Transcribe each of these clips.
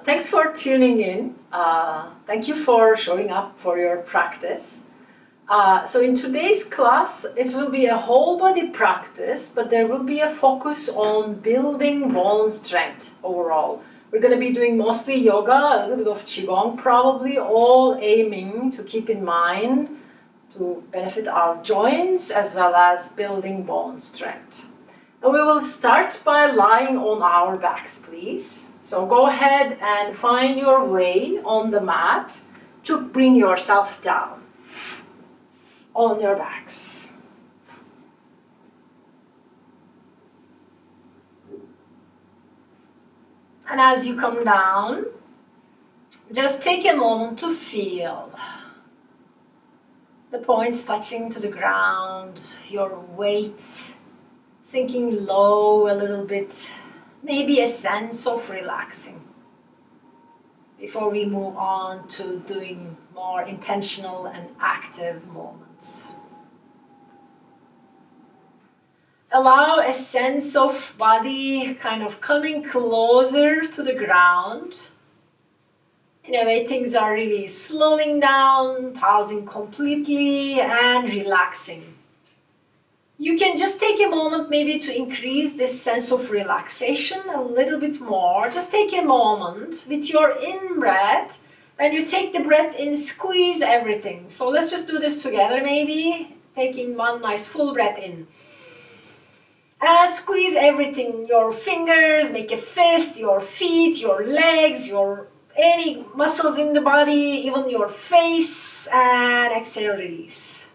Thanks for tuning in. Thank you for showing up for your practice. So in today's class, it will be a whole body practice, but there will be a focus on building bone strength overall. We're going to be doing mostly yoga, a little bit of qigong probably, all aiming to keep in mind to benefit our joints as well as building bone strength. And we will start by lying on our backs, please. So go ahead and find your way on the mat to bring yourself down on your backs. And as you come down, just take a moment to feel the points touching to the ground, your weight sinking low a little bit, maybe a sense of relaxing before we move on to doing more intentional and active movements. Allow a sense of body kind of coming closer to the ground. In a way, things are really slowing down, pausing completely, and relaxing. You can just take a moment maybe to increase this sense of relaxation a little bit more. Just take a moment with your in-breath. When you take the breath in, squeeze everything. So let's just do this together maybe. Taking one nice full breath in. And squeeze everything. Your fingers, make a fist, your feet, your legs, any muscles in the body, even your face. And exhale, release.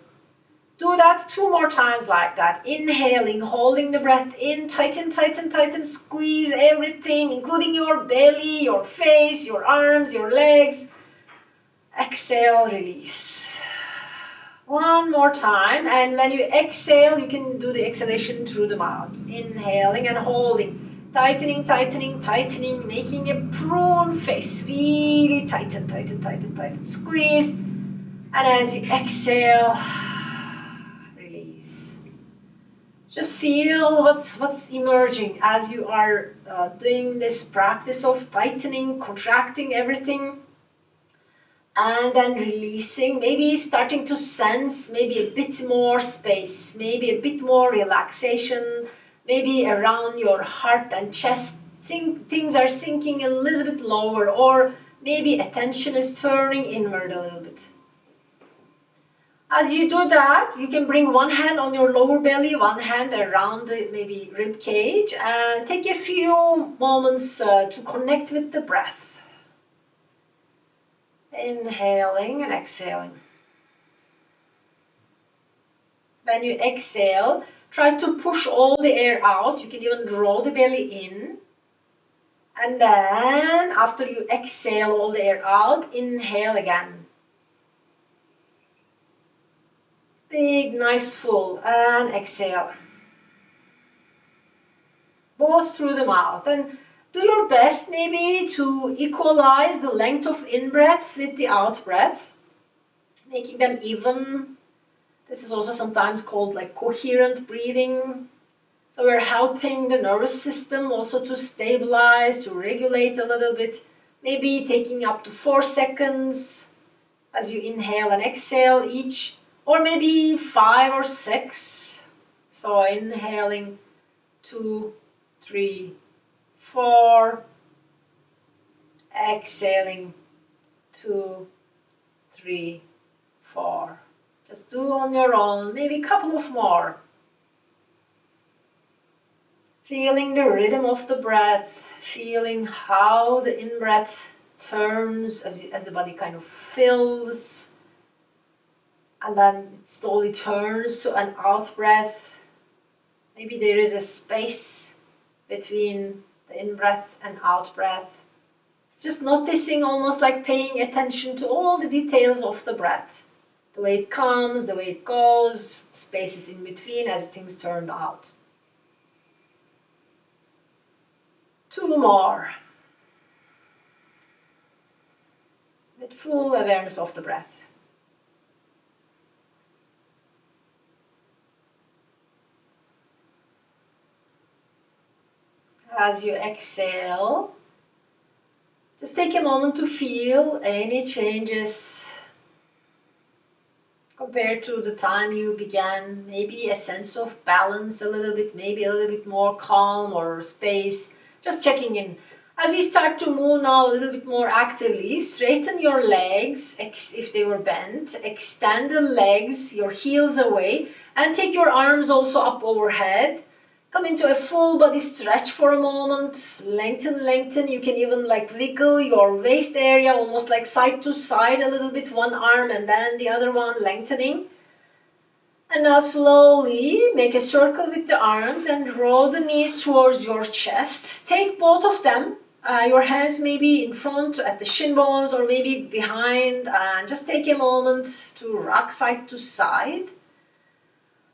Do that 2 more times like that. Inhaling, holding the breath in, tighten, tighten, tighten, squeeze everything, including your belly, your face, your arms, your legs. Exhale, release. 1 more time, and when you exhale, you can do the exhalation through the mouth. Inhaling and holding, tightening, tightening, tightening, making a prune face. Really tighten, tighten, tighten, tighten, squeeze. And as you exhale, just feel what's emerging as you are doing this practice of tightening, contracting everything, and then releasing. Maybe starting to sense maybe a bit more space, maybe a bit more relaxation, maybe around your heart and chest. Things are sinking a little bit lower, or maybe attention is turning inward a little bit. As you do that, you can bring one hand on your lower belly, one hand around the maybe rib cage, and take a few moments to connect with the breath. Inhaling and exhaling. When you exhale, try to push all the air out. You can even draw the belly in. And then, after you exhale all the air out, inhale again. Big, nice, full, and exhale. Both through the mouth. And do your best maybe to equalize the length of in-breath with the out-breath, making them even. This is also sometimes called like coherent breathing. So we're helping the nervous system also to stabilize, to regulate a little bit, maybe taking up to 4 seconds as you inhale and exhale each. Or maybe 5 or 6. So inhaling 2, 3, 4. Exhaling 2, 3, 4. Just do on your own, maybe a couple of more. Feeling the rhythm of the breath, feeling how the in-breath turns as the body kind of fills. And then it slowly turns to an out-breath. Maybe there is a space between the in-breath and out-breath. It's just noticing, almost like paying attention to all the details of the breath. The way it comes, the way it goes, spaces in between as things turn out. 2 more. With full awareness of the breath. As you exhale, Just take a moment to feel any changes compared to the time you began. Maybe a sense of balance a little bit, maybe a little bit more calm or space. Just checking in. As we start to move now a little bit more actively, straighten your legs if they were bent. Extend the legs, your heels away, and take your arms also up overhead. Come into a full body stretch for a moment. Lengthen, lengthen. You can even like wiggle your waist area almost like side to side a little bit. One arm and then the other one lengthening. And now slowly make a circle with the arms and draw the knees towards your chest. Take both of them. Your hands maybe in front at the shin bones or maybe behind. And just take a moment to rock side to side.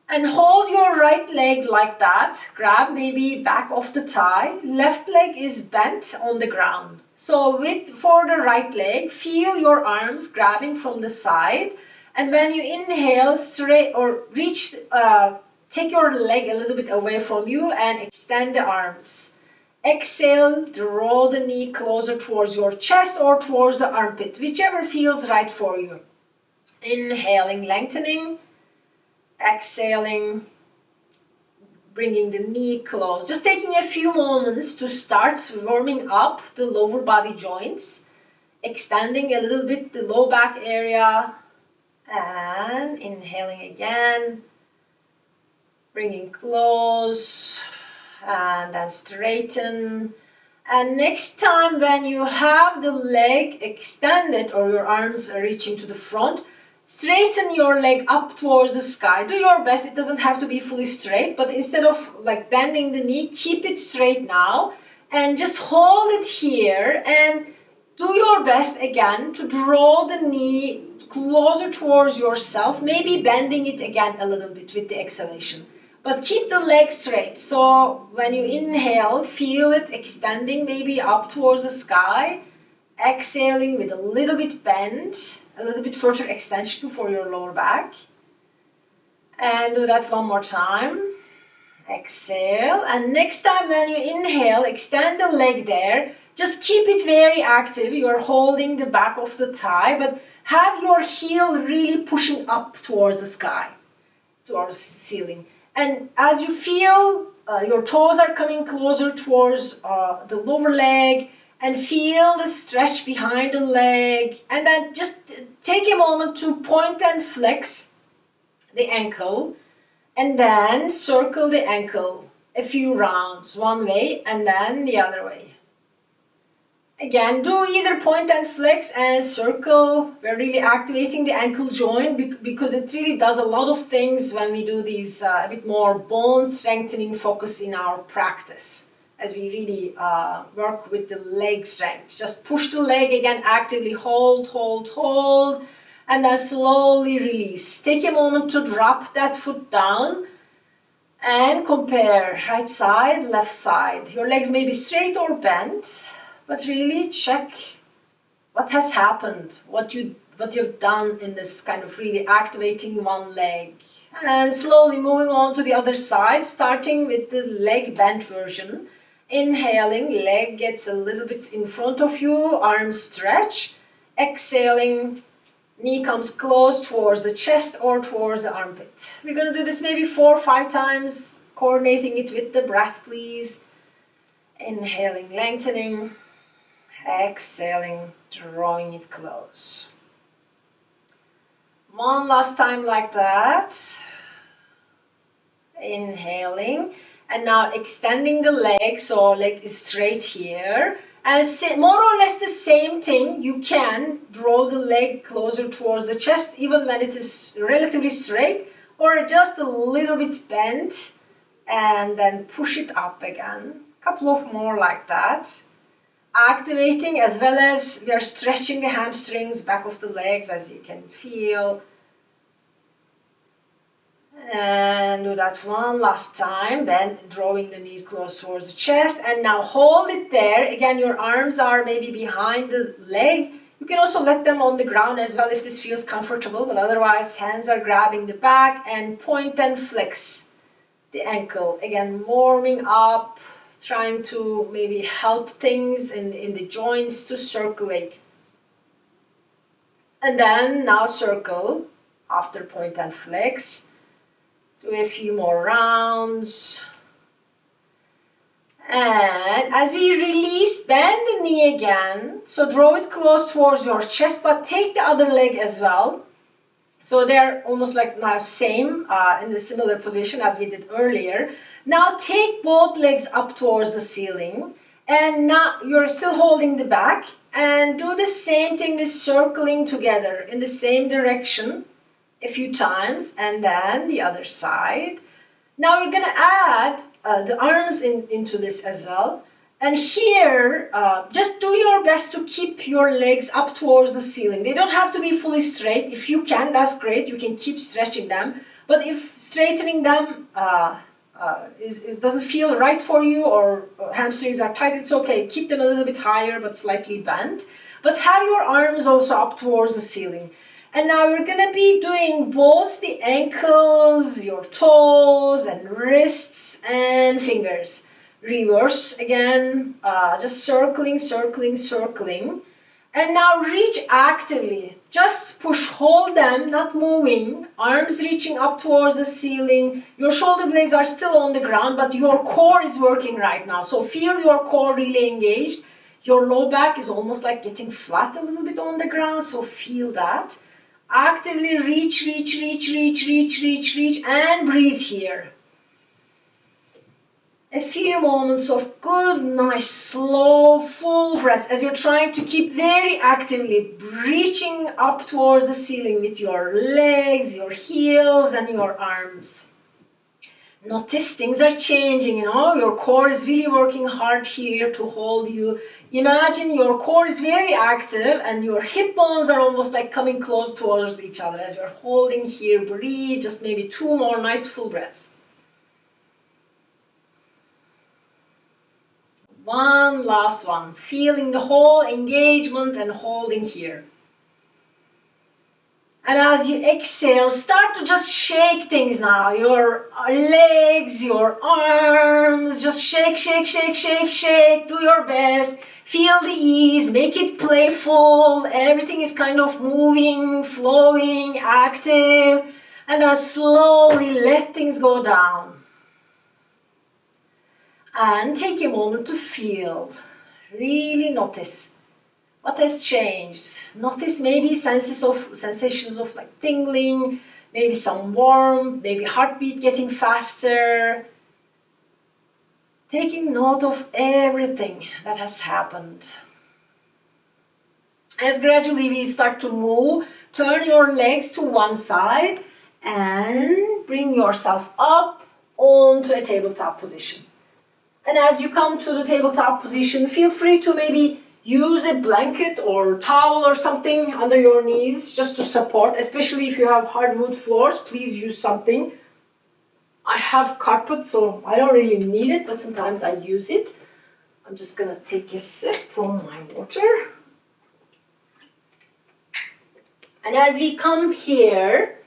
And hold your right leg like that. Grab maybe back of the thigh. Left leg is bent on the ground. So for the right leg, feel your arms grabbing from the side. And when you inhale, straight or reach, take your leg a little bit away from you and extend the arms. Exhale, draw the knee closer towards your chest or towards the armpit, whichever feels right for you. Inhaling, lengthening. Exhaling, bringing the knee close. Just taking a few moments to start warming up the lower body joints. Extending a little bit the low back area. And inhaling again. Bringing close. And then straighten. And next time when you have the leg extended or your arms are reaching to the front, straighten your leg up towards the sky. Do your best. It doesn't have to be fully straight, but instead of like bending the knee, keep it straight now and just hold it here and do your best again to draw the knee closer towards yourself, maybe bending it again a little bit with the exhalation. But keep the leg straight. So when you inhale, feel it extending maybe up towards the sky. Exhaling with a little bit bend, a little bit further extension for your lower back. And do that one more time. Exhale. And next time when you inhale, extend the leg there. Just keep it very active. You're holding the back of the thigh, but have your heel really pushing up towards the sky, towards the ceiling. And as you feel your toes are coming closer towards the lower leg, and feel the stretch behind the leg, and then just take a moment to point and flex the ankle, and then circle the ankle a few rounds, one way and then the other way. Again, do either point and flex and circle. We're really activating the ankle joint because it really does a lot of things when we do these a bit more bone strengthening focus in our practice. As we really work with the leg strength. Just push the leg again, actively hold, hold, hold, and then slowly release. Take a moment to drop that foot down and compare right side, left side. Your legs may be straight or bent, but really check what has happened, what you've done in this kind of really activating one leg. And slowly moving on to the other side, starting with the leg bent version. Inhaling, leg gets a little bit in front of you, arms stretch. Exhaling, knee comes close towards the chest or towards the armpit. We're going to do this maybe 4 or 5 times, coordinating it with the breath, please. Inhaling, lengthening. Exhaling, drawing it close. One last time like that. Inhaling. And now extending the leg, so leg is straight here. And more or less the same thing, you can draw the leg closer towards the chest, even when it is relatively straight, or just a little bit bent, and then push it up again. A couple of more like that. Activating as well as we are stretching the hamstrings, back of the legs, as you can feel. And do that one last time, then drawing the knee close towards the chest, and now hold it there. Again, your arms are maybe behind the leg. You can also let them on the ground as well if this feels comfortable, but otherwise hands are grabbing the back and point and flex the ankle. Again, warming up trying to maybe help things in the joints to circulate. And then now circle after point and flex. Do a few more rounds. And as we release, bend the knee again. So draw it close towards your chest, but take the other leg as well. So they're almost like now same in the similar position as we did earlier. Now take both legs up towards the ceiling, and now you're still holding the back, and do the same thing, this circling together in the same direction a few times, and then the other side. Now we're gonna add the arms into this as well. And here, just do your best to keep your legs up towards the ceiling. They don't have to be fully straight. If you can, that's great. You can keep stretching them. But if straightening them doesn't feel right for you, or hamstrings are tight, it's okay. Keep them a little bit higher but slightly bent. But have your arms also up towards the ceiling. And now we're going to be doing both the ankles, your toes and wrists and fingers. Reverse again, just circling, circling, circling. And now reach actively. Just push, hold them, not moving. Arms reaching up towards the ceiling. Your shoulder blades are still on the ground, but your core is working right now. So feel your core really engaged. Your low back is almost like getting flat a little bit on the ground, so feel that. Actively reach, reach, reach, reach, reach, reach, reach, and breathe here. A few moments of good, nice, slow, full breaths as you're trying to keep very actively reaching up towards the ceiling with your legs, your heels, and your arms. Notice things are changing, your core is really working hard here to hold you. Imagine your core is very active and your hip bones are almost like coming close towards each other as you're holding here. Breathe, just maybe 2 more nice full breaths. One last one, feeling the whole engagement and holding here. And as you exhale, start to just shake things now. Your legs, your arms, just shake, shake, shake, shake, shake. Do your best. Feel the ease, make it playful. Everything is kind of moving, flowing, active. And then slowly let things go down. And take a moment to feel, really notice what has changed. Notice maybe sensations of like tingling, maybe some warmth, maybe heartbeat getting faster. Taking note of everything that has happened. As gradually we start to move, turn your legs to one side and bring yourself up onto a tabletop position. And as you come to the tabletop position, feel free to maybe use a blanket or towel or something under your knees just to support, especially if you have hardwood floors, please use something. I have carpet, so I don't really need it, but sometimes I use it. I'm just gonna take a sip from my water. And as we come here,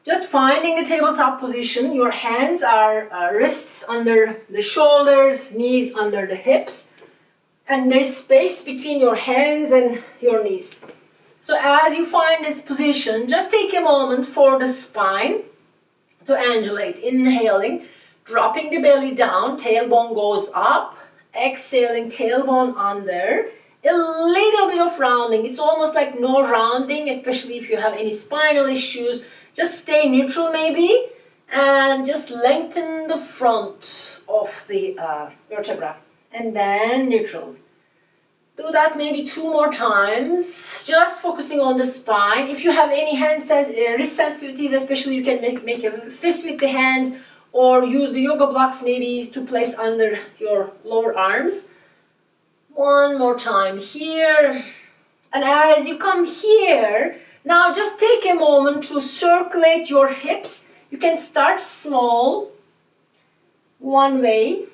just finding the tabletop position, your hands are wrists under the shoulders, knees under the hips, and there's space between your hands and your knees. So as you find this position, just take a moment for the spine to undulate. Inhaling, dropping the belly down, tailbone goes up, exhaling, tailbone under. A little bit of rounding. It's almost like no rounding, especially if you have any spinal issues. Just stay neutral maybe, and just lengthen the front of the vertebra, and then neutral. Do that maybe 2 more times, just focusing on the spine. If you have any wrist sensitivities, especially, you can make a fist with the hands, or use the yoga blocks maybe to place under your lower arms. 1 more time here, and as you come here, now just take a moment to circulate your hips. You can start small, one way,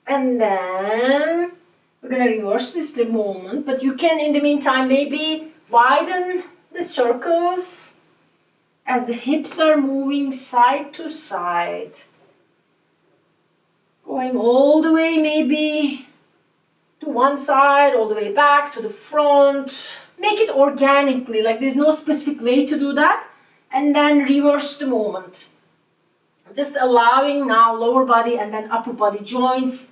and then we're going to reverse this the moment, but you can in the meantime maybe widen the circles as the hips are moving side to side. Going all the way maybe to one side, all the way back to the front. Make it organically, like there's no specific way to do that. And then reverse the movement. Just allowing now lower body and then upper body joints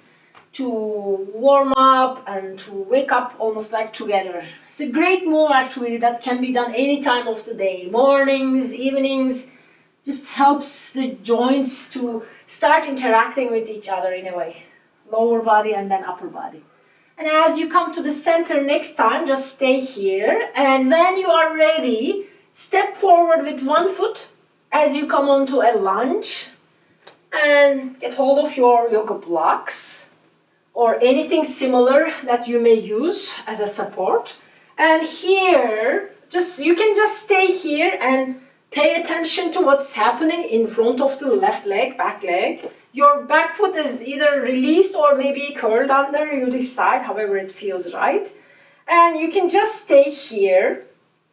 to warm up and to wake up almost like together. It's a great move actually that can be done any time of the day. Mornings, evenings, just helps the joints to start interacting with each other in a way. Lower body and then upper body. And as you come to the center next time, just stay here. And when you are ready, step forward with one foot as you come onto a lunge. And get hold of your yoga blocks or anything similar that you may use as a support. And here, you can just stay here and pay attention to what's happening in front of the left leg, back leg. Your back foot is either released or maybe curled under, you decide, however it feels right. And you can just stay here,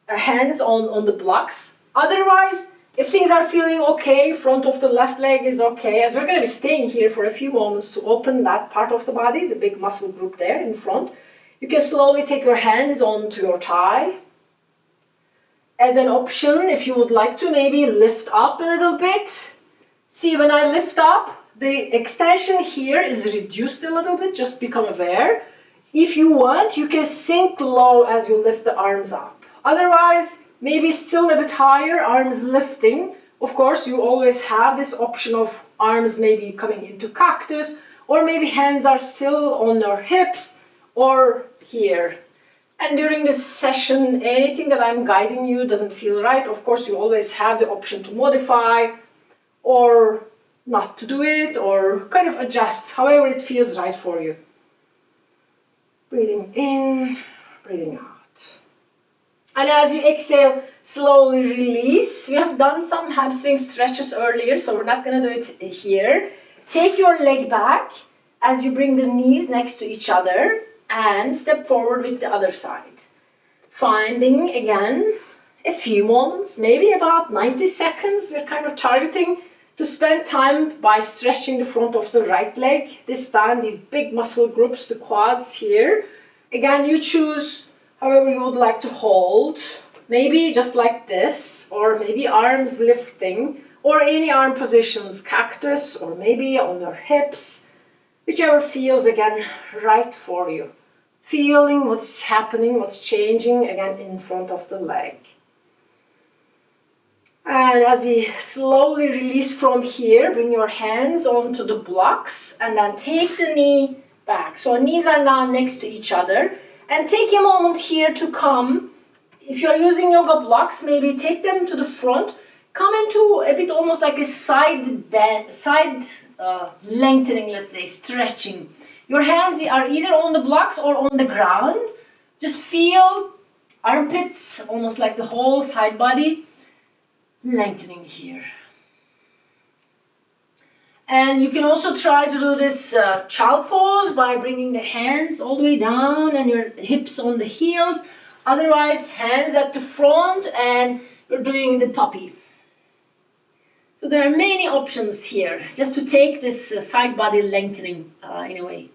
hands on the blocks. Otherwise, if things are feeling okay, front of the left leg is okay, as we're going to be staying here for a few moments to open that part of the body, the big muscle group there in front. You can slowly take your hands onto your thigh. As an option, if you would like to, maybe lift up a little bit. See, when I lift up, the extension here is reduced a little bit, just become aware. If you want, you can sink low as you lift the arms up. Otherwise, maybe still a bit higher, arms lifting. Of course, you always have this option of arms maybe coming into cactus, or maybe hands are still on your hips, or here. And during this session, anything that I'm guiding you doesn't feel right, of course you always have the option to modify or not to do it or kind of adjust however it feels right for you. Breathing in, breathing out. And as you exhale, slowly release. We have done some hamstring stretches earlier, so we're not going to do it here. Take your leg back as you bring the knees next to each other. And step forward with the other side. Finding again a few moments, maybe about 90 seconds. We're kind of targeting to spend time by stretching the front of the right leg. This time, these big muscle groups, the quads here. Again, you choose however you would like to hold. Maybe just like this, or maybe arms lifting, or any arm positions, cactus, or maybe on your hips. Whichever feels, again, right for you. Feeling what's happening, what's changing, again, in front of the leg. And as we slowly release from here, bring your hands onto the blocks and then take the knee back. So knees are now next to each other. And take a moment here to come. If you're using yoga blocks, maybe take them to the front. Come into a bit almost like a side bend, lengthening, let's say, stretching. Your hands are either on the blocks or on the ground. Just feel armpits, almost like the whole side body, lengthening here. And you can also try to do this child pose by bringing the hands all the way down and your hips on the heels. Otherwise, hands at the front and you're doing the puppy. So there are many options here, just to take this side body lengthening in a way.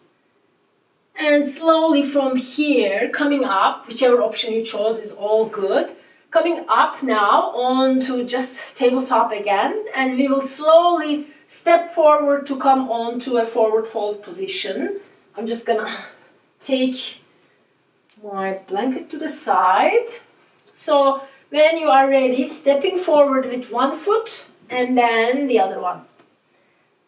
And slowly from here, coming up, whichever option you chose is all good. Coming up now onto just tabletop again, and we will slowly step forward to come onto a forward fold position. I'm just gonna take my blanket to the side. So when you are ready, stepping forward with one foot and then the other one.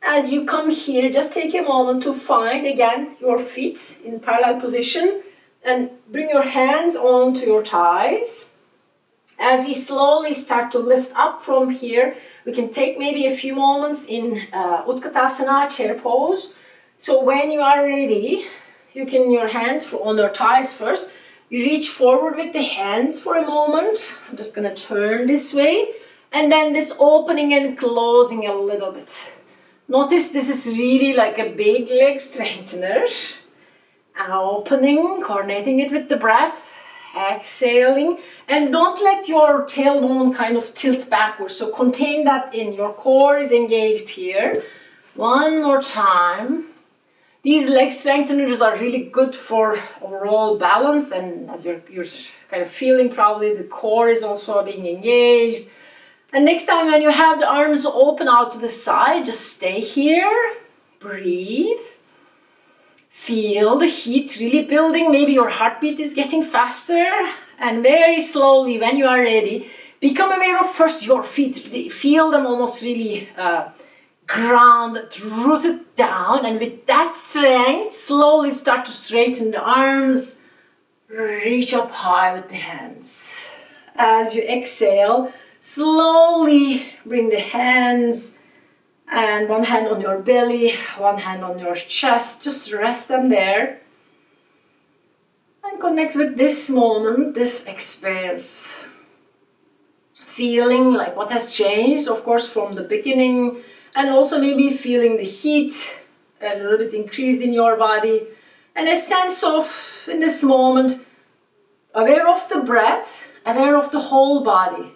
As you come here, just take a moment to find again your feet in parallel position and bring your hands onto your thighs. As we slowly start to lift up from here, we can take maybe a few moments in Utkatasana, chair pose. So when you are ready, you can your hands on your thighs first. You reach forward with the hands for a moment. I'm just going to turn this way. And then this opening and closing a little bit. Notice this is really like a big leg strengthener. And opening, coordinating it with the breath. Exhaling. And don't let your tailbone kind of tilt backwards. So contain that in. Your core is engaged here. One more time. These leg strengtheners are really good for overall balance, and as you're kind of feeling, probably the core is also being engaged. And next time when you have the arms open out to the side, just stay here, breathe, feel the heat really building. Maybe your heartbeat is getting faster, and very slowly, when you are ready, become aware of first your feet. Feel them almost really grounded, rooted down, and with that strength, slowly start to straighten the arms, reach up high with the hands. As you exhale, slowly bring the hands and one hand on your belly, one hand on your chest, just rest them there. And connect with this moment, this experience. Feeling like what has changed, of course, from the beginning, and also maybe feeling the heat a little bit increased in your body, and a sense of, in this moment, aware of the breath, aware of the whole body.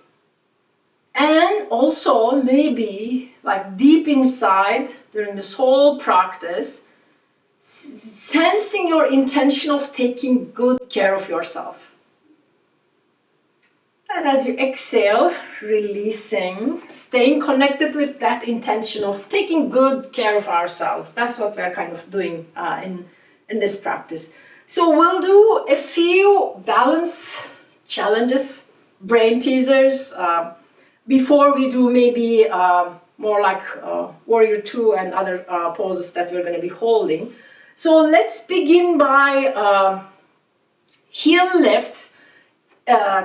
And also maybe like deep inside during this whole practice, sensing your intention of taking good care of yourself. And as you exhale, releasing, staying connected with that intention of taking good care of ourselves. That's what we're kind of doing in this practice. So we'll do a few balance challenges, brain teasers, before we do maybe more like Warrior 2 and other poses that we're going to be holding. So let's begin by heel lifts.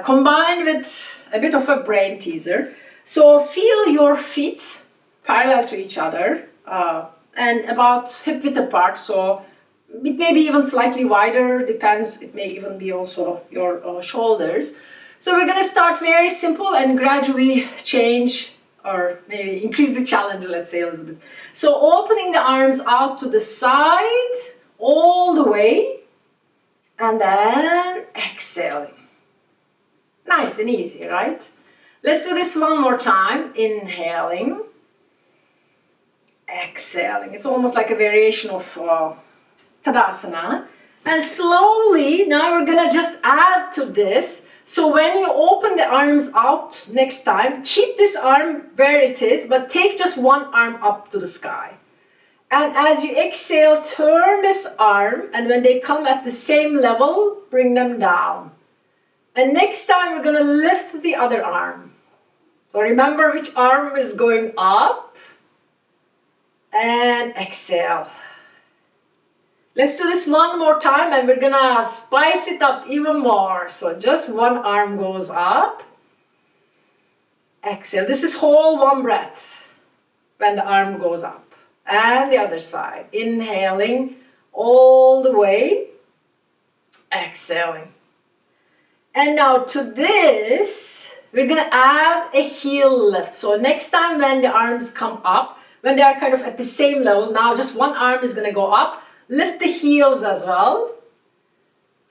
Combined with a bit of a brain teaser. So feel your feet parallel to each other and about hip width apart. So it may be even slightly wider, depends. It may even be also your shoulders. So we're going to start very simple and gradually change or maybe increase the challenge, let's say a little bit. So opening the arms out to the side all the way and then exhaling. Nice and easy, right? Let's do this one more time. Inhaling, exhaling. It's almost like a variation of Tadasana. And slowly, now we're gonna just add to this. So when you open the arms out next time, keep this arm where it is, but take just one arm up to the sky. And as you exhale, turn this arm, and when they come at the same level, bring them down. And next time we're going to lift the other arm. So remember which arm is going up. And exhale. Let's do this one more time and we're going to spice it up even more. So just one arm goes up. Exhale. This is whole one breath when the arm goes up. And the other side. Inhaling all the way. Exhaling. And now to this, we're going to add a heel lift. So next time when the arms come up, when they are kind of at the same level, now just one arm is going to go up. Lift the heels as well.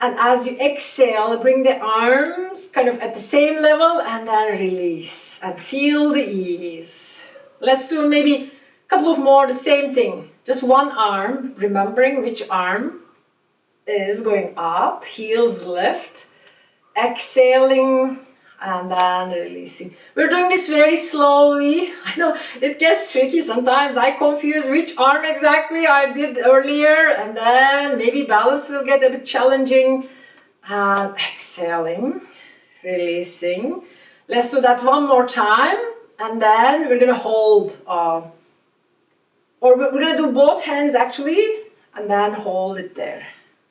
And as you exhale, bring the arms kind of at the same level and then release. And feel the ease. Let's do maybe a couple of more, the same thing. Just one arm, remembering which arm is going up. Heels lift. Exhaling and then releasing. We're doing this very slowly. I know it gets tricky sometimes. I confuse which arm exactly I did earlier, and then maybe balance will get a bit challenging. And exhaling, releasing. Let's do that one more time, and then we're gonna hold, or we're gonna do both hands actually, and then hold it there.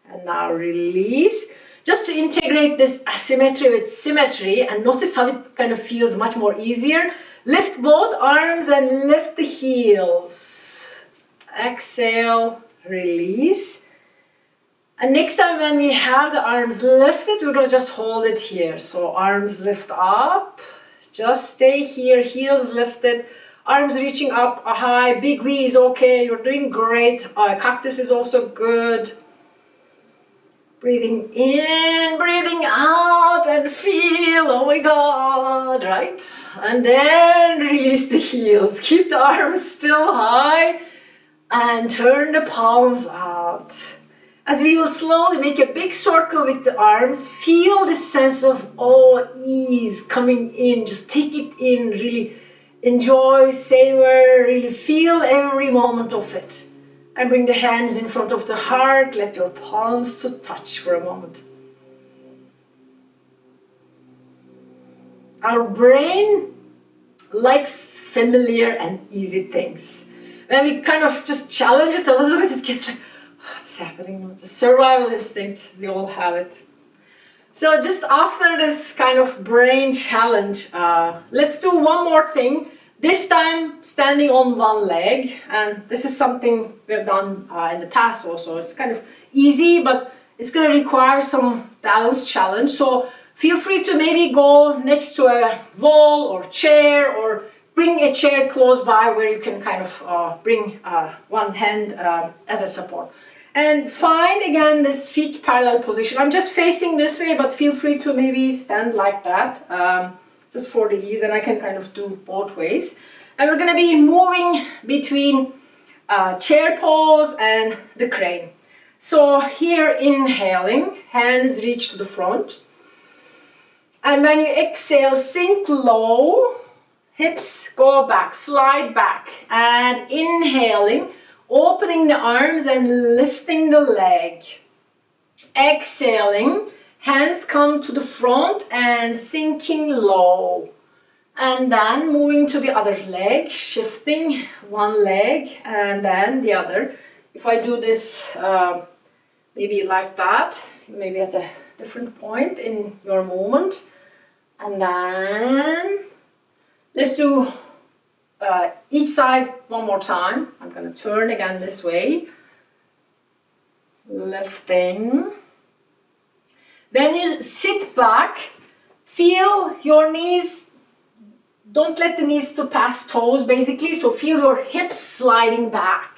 And now release. Just to integrate this asymmetry with symmetry and notice how it kind of feels much more easier. Lift both arms and lift the heels. Exhale, release. And next time when we have the arms lifted, we're going to just hold it here. So arms lift up. Just stay here, heels lifted. Arms reaching up high. Big V is okay. You're doing great. Cactus is also good. Breathing in, breathing out, and feel, oh my God, right? And then release the heels. Keep the arms still high. And turn the palms out. As we will slowly make a big circle with the arms, feel the sense of ease coming in. Just take it in, really enjoy, savor, really feel every moment of it. And bring the hands in front of the heart, let your palms to touch for a moment. Our brain likes familiar and easy things. When we kind of just challenge it a little bit, it gets like, what's happening? The survival instinct, we all have it. So just after this kind of brain challenge, let's do one more thing. This time standing on one leg, and this is something we've done in the past also. It's kind of easy, but it's going to require some balance challenge. So feel free to maybe go next to a wall or chair, or bring a chair close by where you can kind of bring one hand as a support. And find again this feet parallel position. I'm just facing this way, but feel free to maybe stand like that. Just for the ease, and I can kind of do both ways. And we're going to be moving between chair pose and the crane. So here, inhaling, hands reach to the front. And when you exhale, sink low, hips go back, slide back. And inhaling, opening the arms and lifting the leg. Exhaling, hands come to the front and sinking low. And then moving to the other leg, shifting one leg and then the other. If I do this maybe like that, maybe at a different point in your movement. And then let's do each side one more time. I'm going to turn again this way. Lifting. When you sit back, feel your knees, don't let the knees to pass toes basically, so feel your hips sliding back.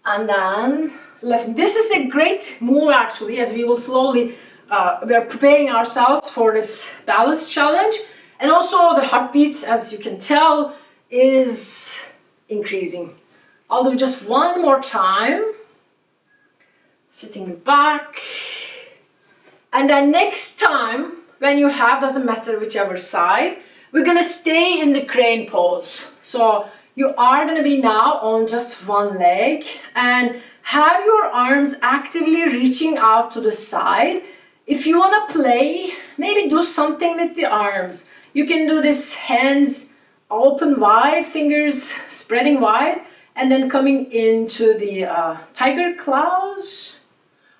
And then left. This is a great move actually, as we will slowly, we are preparing ourselves for this balance challenge. And also the heartbeat, as you can tell, is increasing. I'll do just one more time. Sitting back. And then next time, when you have, doesn't matter whichever side, we're going to stay in the crane pose. So you are going to be now on just one leg and have your arms actively reaching out to the side. If you want to play, maybe do something with the arms. You can do this hands open wide, fingers spreading wide, and then coming into the tiger claws.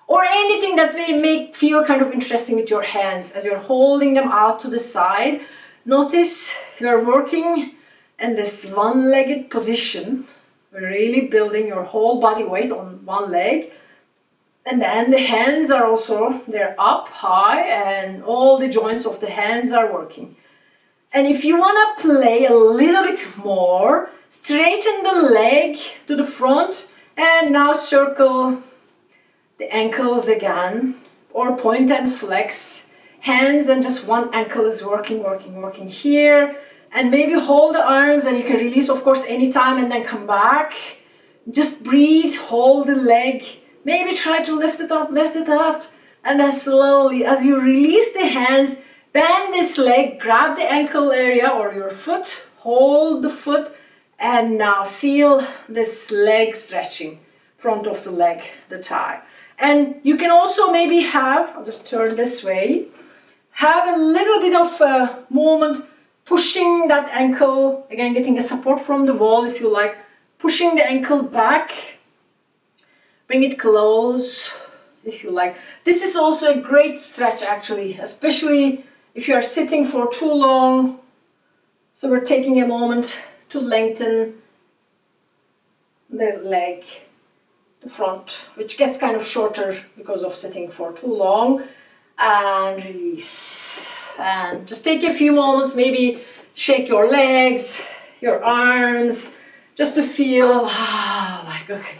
Or anything that may feel kind of interesting with your hands as you're holding them out to the side. Notice you're working in this one-legged position. We're really building your whole body weight on one leg. And then the hands are also, they're up high and all the joints of the hands are working. And if you want to play a little bit more, straighten the leg to the front and now circle the ankles again, or point and flex. Hands and just one ankle is working here. And maybe hold the arms and you can release, of course, anytime and then come back. Just breathe, hold the leg. Maybe try to lift it up. And then slowly, as you release the hands, bend this leg, grab the ankle area or your foot, hold the foot, and now feel this leg stretching, front of the leg, the thigh. And you can also maybe have, I'll just turn this way, have a little bit of a movement, pushing that ankle, again getting a support from the wall if you like, pushing the ankle back, bring it close if you like. This is also a great stretch actually, especially if you are sitting for too long. So we're taking a moment to lengthen the leg. The front, which gets kind of shorter because of sitting for too long, and release. And just take a few moments, maybe shake your legs, your arms, just to feel like, okay,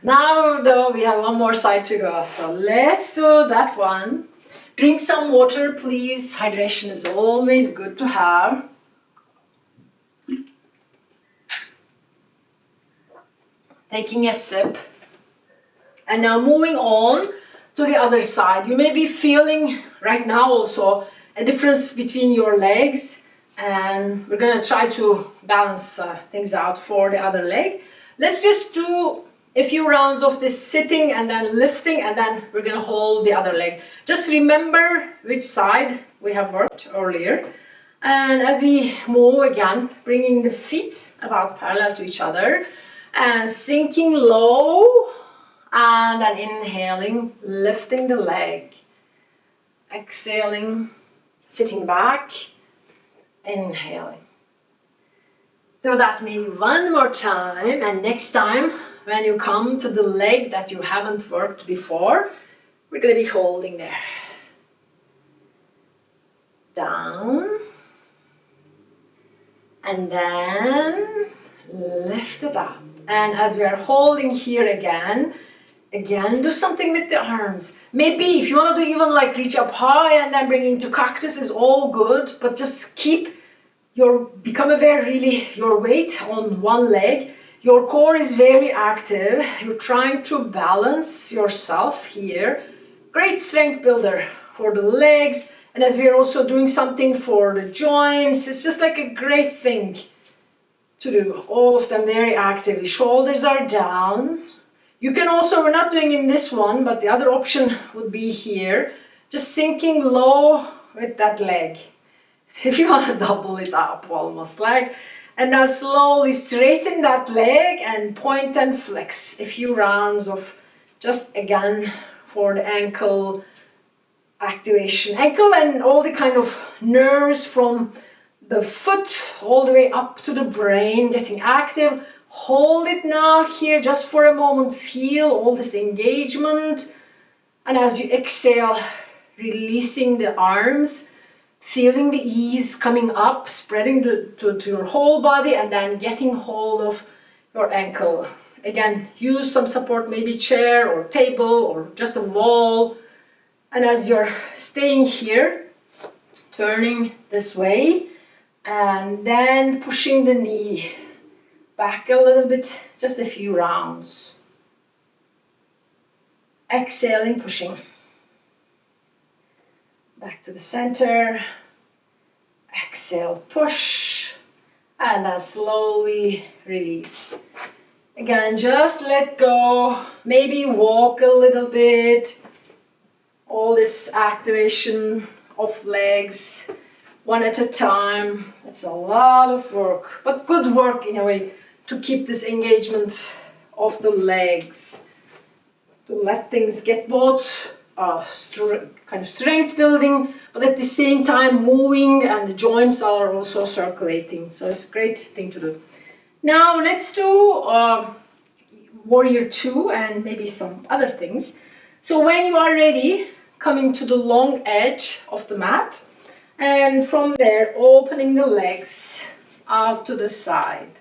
now though we have one more side to go. So let's do that one. Drink some water, please. Hydration is always good to have. Taking a sip. And now moving on to the other side. You may be feeling right now also a difference between your legs, and we're going to try to balance things out for the other leg. Let's just do a few rounds of this sitting and then lifting, and then we're going to hold the other leg. Just remember which side we have worked earlier. And as we move again, bringing the feet about parallel to each other and sinking low, and then inhaling, lifting the leg, exhaling, sitting back, inhaling. Do that maybe one more time, and next time when you come to the leg that you haven't worked before, we're going to be holding there. Down, and then lift it up. And as we are holding here again, do something with the arms. Maybe if you want to do even like reach up high and then bringing to cactus is all good, but just become aware really your weight on one leg. Your core is very active. You're trying to balance yourself here. Great strength builder for the legs. And as we are also doing something for the joints, it's just like a great thing to do. All of them very actively. Shoulders are down. You can also, we're not doing in this one, but the other option would be here. Just sinking low with that leg. If you want to double it up, almost like. And now slowly straighten that leg and point and flex. A few rounds of just again for the ankle activation. Ankle and all the kind of nerves from the foot all the way up to the brain getting active. Hold it now here just for a moment. Feel all this engagement. And as you exhale, releasing the arms, feeling the ease coming up, spreading to your whole body, and then getting hold of your ankle. Again, use some support, maybe chair or table or just a wall. And as you're staying here, turning this way, and then pushing the knee back a little bit, just a few rounds. Exhaling, pushing. Back to the center. Exhale, push. And then slowly release. Again, just let go. Maybe walk a little bit. All this activation of legs, one at a time. It's a lot of work, but good work in a way to keep this engagement of the legs, to let things get both kind of strength building, but at the same time moving, and the joints are also circulating. So it's a great thing to do. Now let's do Warrior 2 and maybe some other things. So when you are ready, coming to the long edge of the mat, and from there opening the legs out to the side.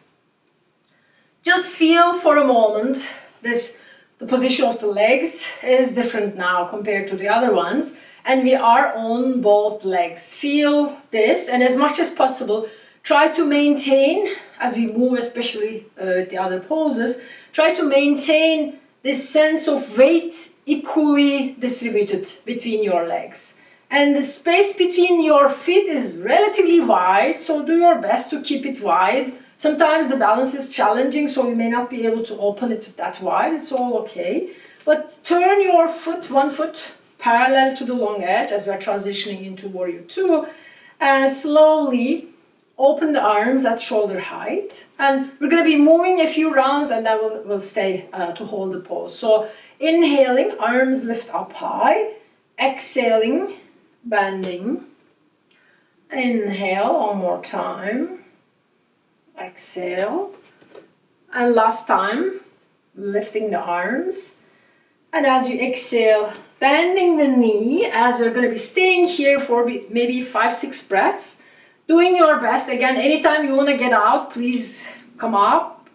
Just feel for a moment the position of the legs is different now compared to the other ones, and we are on both legs. Feel this, and as much as possible try to maintain, as we move especially with the other poses, try to maintain this sense of weight equally distributed between your legs. And the space between your feet is relatively wide, so do your best to keep it wide. Sometimes the balance is challenging, so you may not be able to open it that wide. It's all okay. But turn your foot, one foot, parallel to the long edge as we're transitioning into Warrior 2. And slowly open the arms at shoulder height. And we're going to be moving a few rounds, and then we'll stay to hold the pose. So inhaling, arms lift up high. Exhaling, bending. Inhale, one more time. Exhale. And last time, lifting the arms. And as you exhale, bending the knee, as we're going to be staying here for maybe 5-6 breaths. Doing your best. Again, anytime you want to get out, please come up,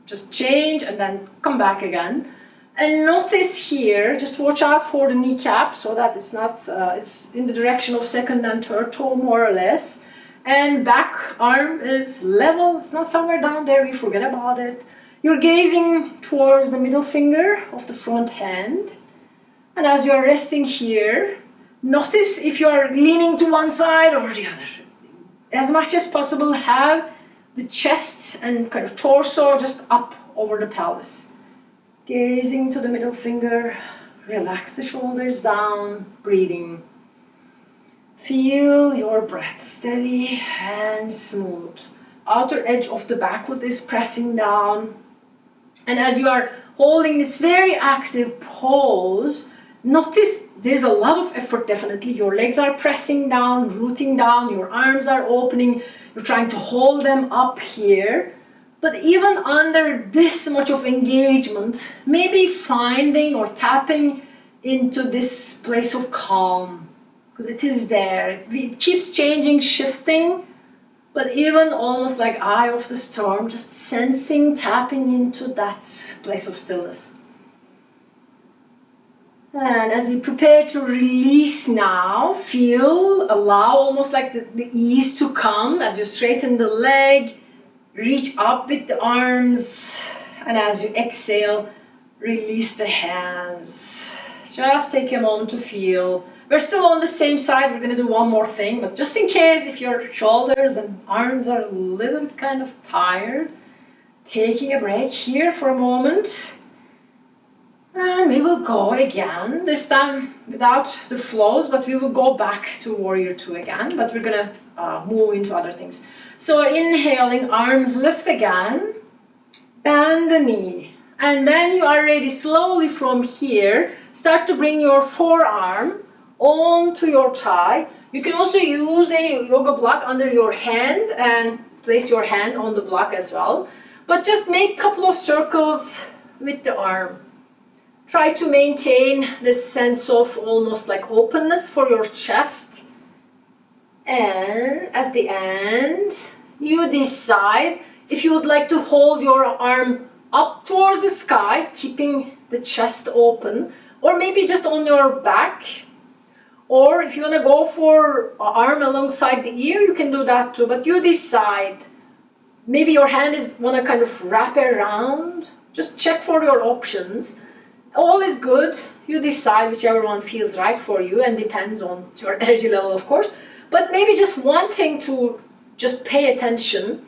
just change, and then come back again. And notice here, just watch out for the kneecap so that it's not, it's in the direction of second and third toe more or less. And back arm is level, it's not somewhere down there, we forget about it. You're gazing towards the middle finger of the front hand. And as you're resting here, notice if you're leaning to one side or the other. As much as possible, have the chest and kind of torso just up over the pelvis. Gazing to the middle finger, relax the shoulders down, breathing. Feel your breath steady and smooth. Outer edge of the back foot is pressing down. And as you are holding this very active pose, notice there's a lot of effort definitely. Your legs are pressing down, rooting down, your arms are opening. You're trying to hold them up here. But even under this much of engagement, maybe finding or tapping into this place of calm. Because it is there. It keeps changing, shifting. But even almost like eye of the storm, just sensing, tapping into that place of stillness. And as we prepare to release now, allow almost like the ease to come as you straighten the leg, reach up with the arms, and as you exhale, release the hands. Just take a moment to feel. We're still on the same side, we're going to do one more thing, but just in case if your shoulders and arms are a little bit kind of tired, taking a break here for a moment. And we will go again, this time without the flows, but we will go back to Warrior Two again, but we're going to move into other things. So inhaling, arms lift again, bend the knee. And when you are ready, slowly from here, start to bring your forearm onto your thigh. You can also use a yoga block under your hand and place your hand on the block as well. But just make a couple of circles with the arm. Try to maintain this sense of almost like openness for your chest. And at the end, you decide if you would like to hold your arm up towards the sky, keeping the chest open, or maybe just on your back. Or if you want to go for an arm alongside the ear, you can do that too. But you decide. Maybe your hand want to kind of wrap around. Just check for your options. All is good. You decide whichever one feels right for you and depends on your energy level, of course. But maybe just wanting to just pay attention.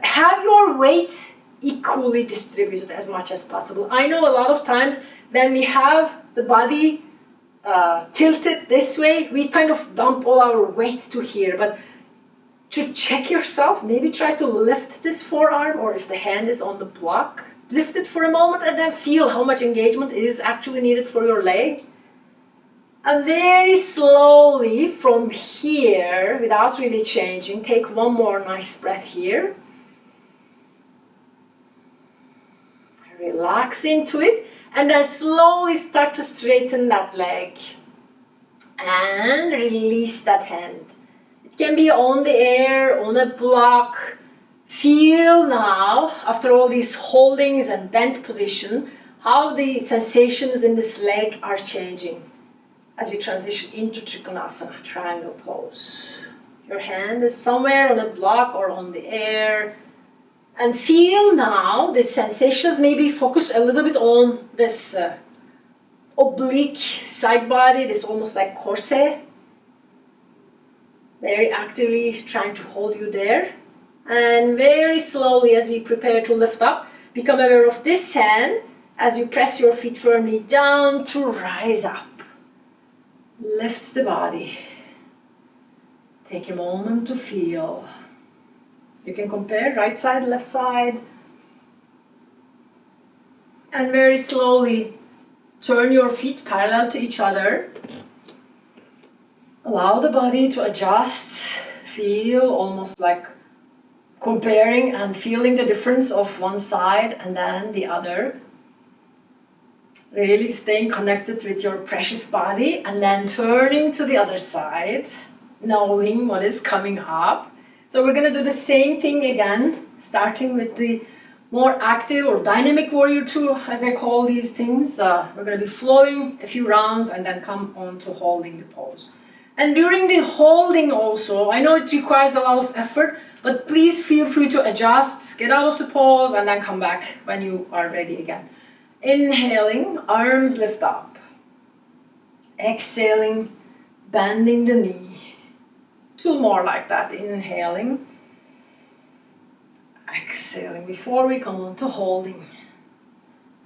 Have your weight equally distributed as much as possible. I know a lot of times when we have the body tilted this way, we kind of dump all our weight to here. But to check yourself, maybe try to lift this forearm, or if the hand is on the block, lift it for a moment and then feel how much engagement is actually needed for your leg. And very slowly from here, without really changing, take one more nice breath here. Relax into it. And then slowly start to straighten that leg. And release that hand. It can be on the air, on a block. Feel now, after all these holdings and bent position, how the sensations in this leg are changing as we transition into Trikonasana, triangle pose. Your hand is somewhere on a block or on the air. And feel now the sensations, maybe focus a little bit on this oblique side body, this almost like corset. Very actively trying to hold you there. And very slowly as we prepare to lift up, become aware of this hand as you press your feet firmly down to rise up. Lift the body. Take a moment to feel. You can compare right side, left side. And very slowly turn your feet parallel to each other. Allow the body to adjust. Feel almost like comparing and feeling the difference of one side and then the other. Really staying connected with your precious body and then turning to the other side, knowing what is coming up. So we're going to do the same thing again, starting with the more active or dynamic Warrior Two, as I call these things. We're going to be flowing a few rounds and then come on to holding the pose. And during the holding also, I know it requires a lot of effort, but please feel free to adjust, get out of the pose, and then come back when you are ready again. Inhaling, arms lift up. Exhaling, bending the knee. 2 more like that. Inhaling. Exhaling before we come on to holding.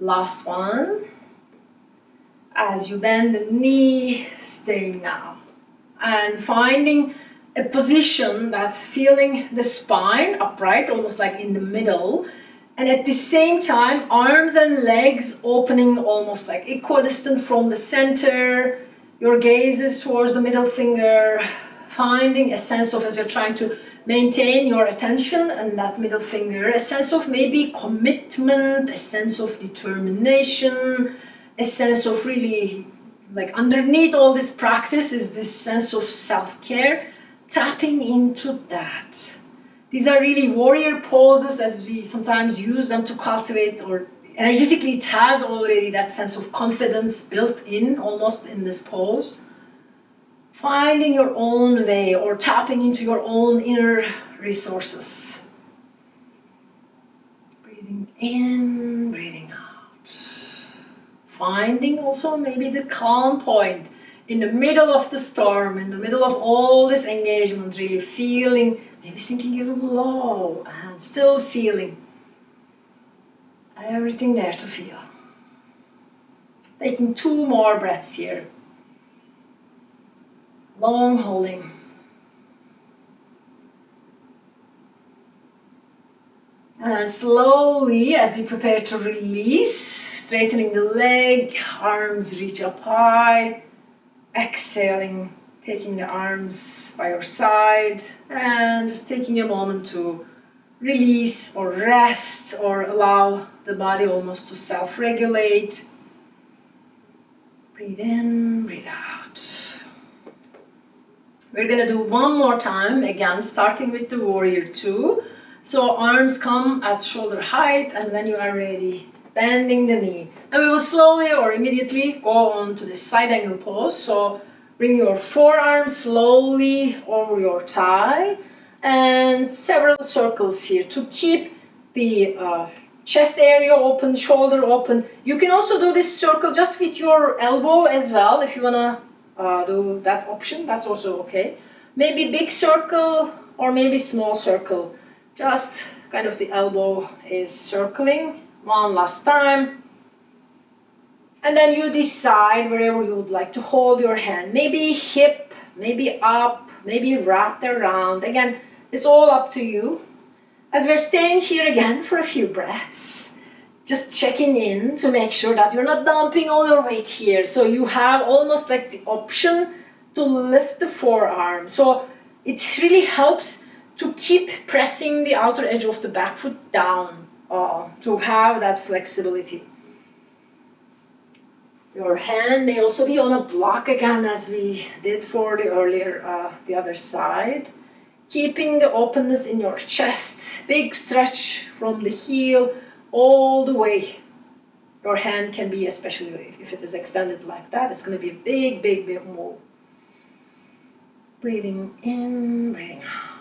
Last one. As you bend the knee, staying now. And finding a position that's feeling the spine upright, almost like in the middle. And at the same time, arms and legs opening almost like equidistant from the center. Your gaze is towards the middle finger. Finding a sense of, as you're trying to maintain your attention and that middle finger, a sense of maybe commitment, a sense of determination, a sense of really, like underneath all this practice is this sense of self-care, tapping into that. These are really warrior poses as we sometimes use them to cultivate, or energetically it has already that sense of confidence built in almost in this pose. Finding your own way or tapping into your own inner resources. Breathing in, breathing out. Finding also maybe the calm point in the middle of the storm, in the middle of all this engagement, really feeling, maybe sinking a little low and still feeling everything there to feel. Taking 2 more breaths here. Long holding. And slowly, as we prepare to release, straightening the leg, arms reach up high, exhaling, taking the arms by your side, and just taking a moment to release or rest or allow the body almost to self-regulate. Breathe in, breathe out. We're going to do 1 more time, again, starting with the warrior 2. So arms come at shoulder height, and when you are ready, bending the knee. And we will slowly or immediately go on to the side angle pose. So bring your forearms slowly over your thigh, and several circles here to keep the chest area open, shoulder open. You can also do this circle just with your elbow as well if you want to do that option, that's also okay. Maybe big circle or maybe small circle. Just kind of the elbow is circling. 1 last time. And then you decide wherever you would like to hold your hand. Maybe hip, maybe up, maybe wrapped around. Again, it's all up to you. As we're staying here again for a few breaths, just checking in to make sure that you're not dumping all your weight here. So you have almost like the option to lift the forearm. So it really helps to keep pressing the outer edge of the back foot down to have that flexibility. Your hand may also be on a block again, as we did for the earlier, the other side. Keeping the openness in your chest, big stretch from the heel all the way. Your hand can be, especially if it is extended like that, it's going to be a big, big, big move. Breathing in, breathing out.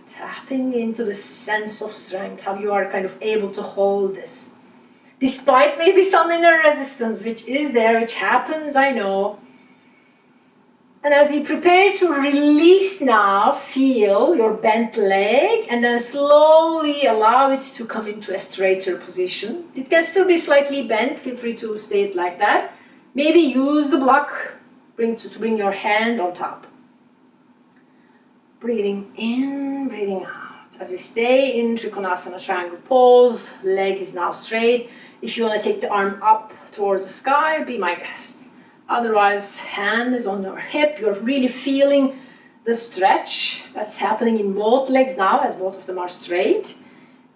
Tapping into the sense of strength, how you are kind of able to hold this. Despite maybe some inner resistance, which is there, which happens, I know. And as we prepare to release now, feel your bent leg and then slowly allow it to come into a straighter position. It can still be slightly bent, feel free to stay it like that. Maybe use the block to bring your hand on top. Breathing in, breathing out. As we stay in Trikonasana triangle pose, leg is now straight. If you want to take the arm up towards the sky, be my guest. Otherwise, hand is on your hip. You're really feeling the stretch that's happening in both legs now, as both of them are straight.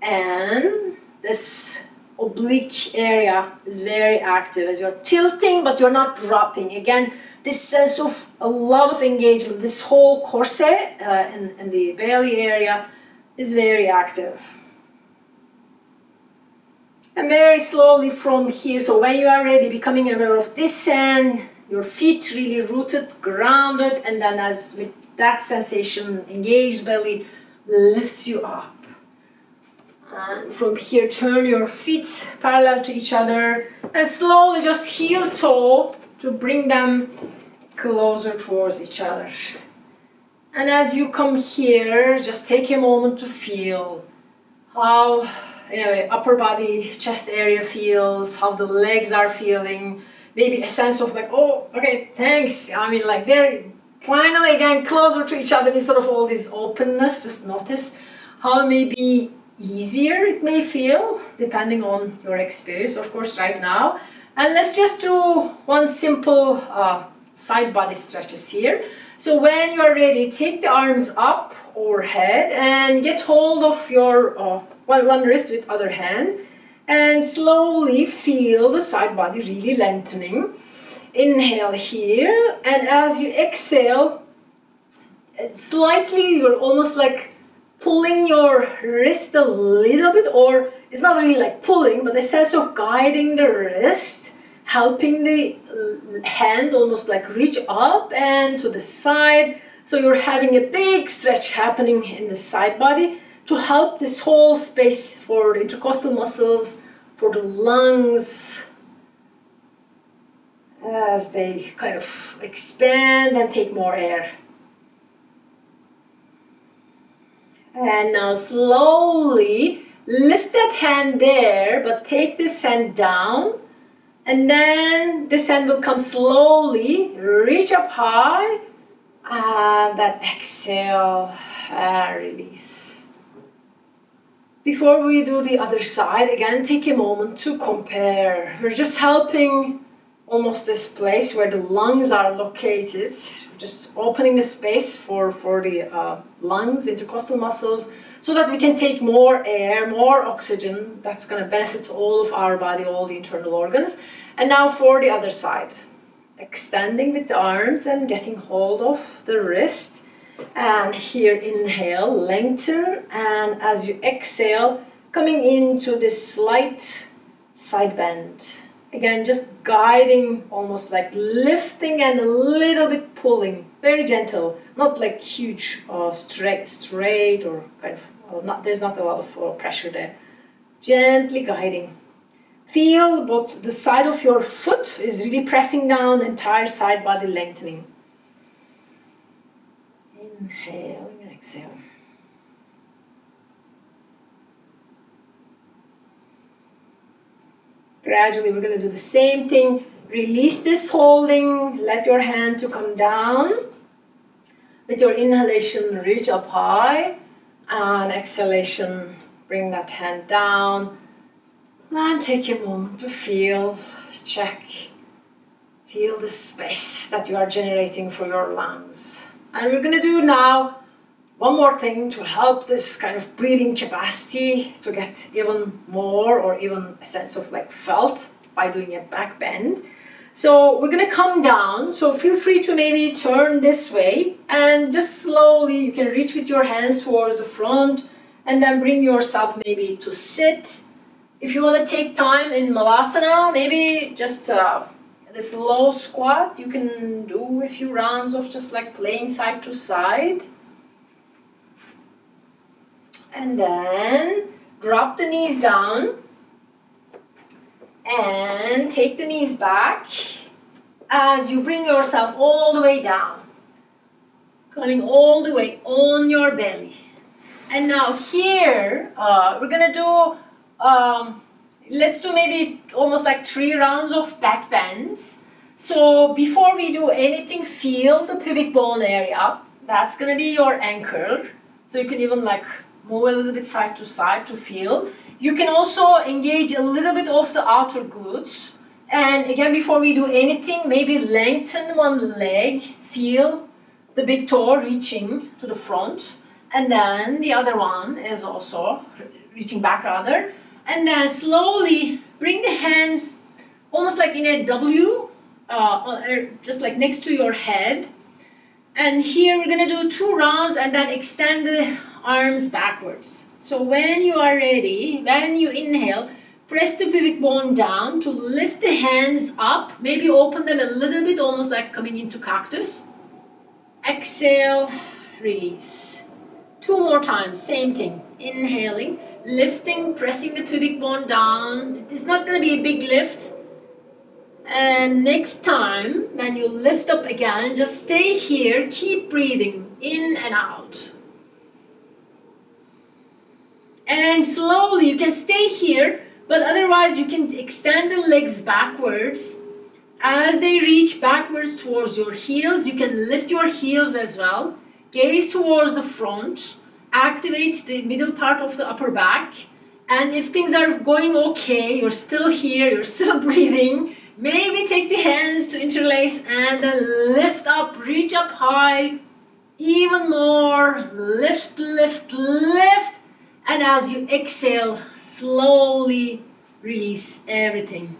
And this oblique area is very active as you're tilting, but you're not dropping. Again, this sense of a lot of engagement, this whole corset in the belly area is very active. And very slowly from here, so when you are ready, becoming aware of descent, your feet really rooted, grounded, and then as with that sensation, engaged belly lifts you up. And from here, turn your feet parallel to each other and slowly just heel toe to bring them closer towards each other. And as you come here, just take a moment to feel how upper body, chest area feels, how the legs are feeling, maybe a sense of like, oh, okay, thanks. I mean, like they're finally again closer to each other instead of all this openness. Just notice how maybe easier it may feel depending on your experience, of course, right now. And let's just do one simple side body stretches here. So when you're ready, take the arms up overhead and get hold of your one wrist with other hand and slowly feel the side body really lengthening. Inhale here, and as you exhale, slightly you're almost like pulling your wrist a little bit, or it's not really like pulling, but a sense of guiding the wrist, helping the hand almost like reach up and to the side. So you're having a big stretch happening in the side body to help this whole space for the intercostal muscles, for the lungs, as they kind of expand and take more air. And now slowly lift that hand there, but take this hand down. And then this hand will come slowly, reach up high, and then exhale and release. Before we do the other side, again, take a moment to compare. We're just helping almost this place where the lungs are located, just opening the space for the lungs, intercostal muscles, so that we can take more air, more oxygen. That's going to benefit all of our body, all the internal organs. And now for the other side. Extending with the arms and getting hold of the wrist. And here, inhale, lengthen. And as you exhale, coming into this slight side bend. Again, just guiding, almost like lifting and a little bit pulling. Very gentle, not like huge straight or kind of, there's not a lot of pressure there. Gently guiding. Feel both the side of your foot is really pressing down, entire side body lengthening. Inhaling and exhaling. Gradually we're going to do the same thing. Release this holding, let your hand to come down. With your inhalation, reach up high. And exhalation, bring that hand down. And take a moment to feel, check. Feel the space that you are generating for your lungs. And we're going to do now one more thing to help this kind of breathing capacity to get even more, or even a sense of like felt by doing a back bend. So we're going to come down. So feel free to maybe turn this way and just slowly you can reach with your hands towards the front and then bring yourself maybe to sit. If you want to take time in Malasana, maybe just this low squat, you can do a few rounds of just like playing side to side. And then drop the knees down and take the knees back as you bring yourself all the way down. Coming all the way on your belly. And now here, we're going to do, let's do maybe almost like 3 rounds of back bends. So before we do anything, feel the pubic bone area. That's going to be your anchor. So you can even like move a little bit side to side to feel. You can also engage a little bit of the outer glutes. And again, before we do anything, maybe lengthen one leg. Feel the big toe reaching to the front. And then the other one is also reaching back rather. And then slowly bring the hands almost like in a W, just like next to your head. And here we're going to do 2 rounds and then extend the arms backwards. So when you are ready, when you inhale, Press the pubic bone down to lift the hands up. Maybe open them a little bit, almost like coming into cactus. Exhale, release. 2 more times, same thing. Inhaling, lifting, pressing the pubic bone down. It is not going to be a big lift. And next time, when you lift up again, just stay here, keep breathing in and out. And slowly, you can stay here, but otherwise you can extend the legs backwards. As they reach backwards towards your heels, you can lift your heels as well. Gaze towards the front, activate the middle part of the upper back. And if things are going okay, you're still here, you're still breathing, maybe take the hands to interlace and then lift up, reach up high, even more, lift, lift, lift. And as you exhale, slowly release everything.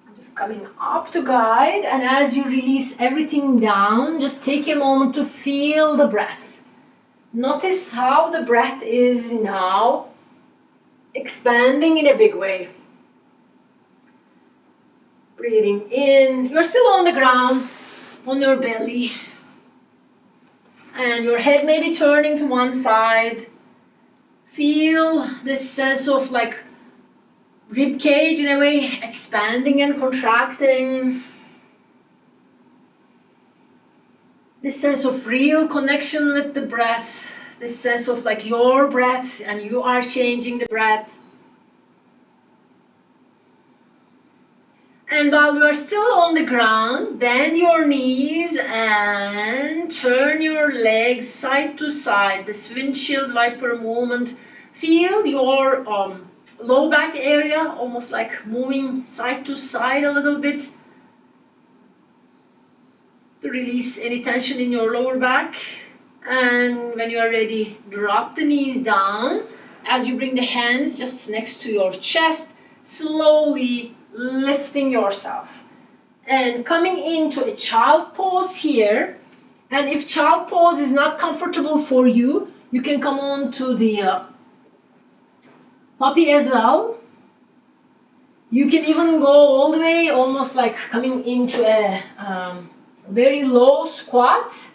I'm just coming up to guide, and as you release everything down, just take a moment to feel the breath. Notice how the breath is now expanding in a big way. Breathing in, you're still on the ground, on your belly, and your head may be turning to one side. Feel this sense of like rib cage in a way, expanding and contracting. This sense of real connection with the breath, this sense of like your breath and you are changing the breath. And while you are still on the ground, bend your knees and turn your legs side to side. This windshield wiper movement. Feel your low back area almost like moving side to side a little bit. To release any tension in your lower back. And when you are ready, drop the knees down. As you bring the hands just next to your chest, slowly lifting yourself and coming into a child pose here. And if child pose is not comfortable for you, you can come on to the puppy as well. You can even go all the way, almost like coming into a very low squat.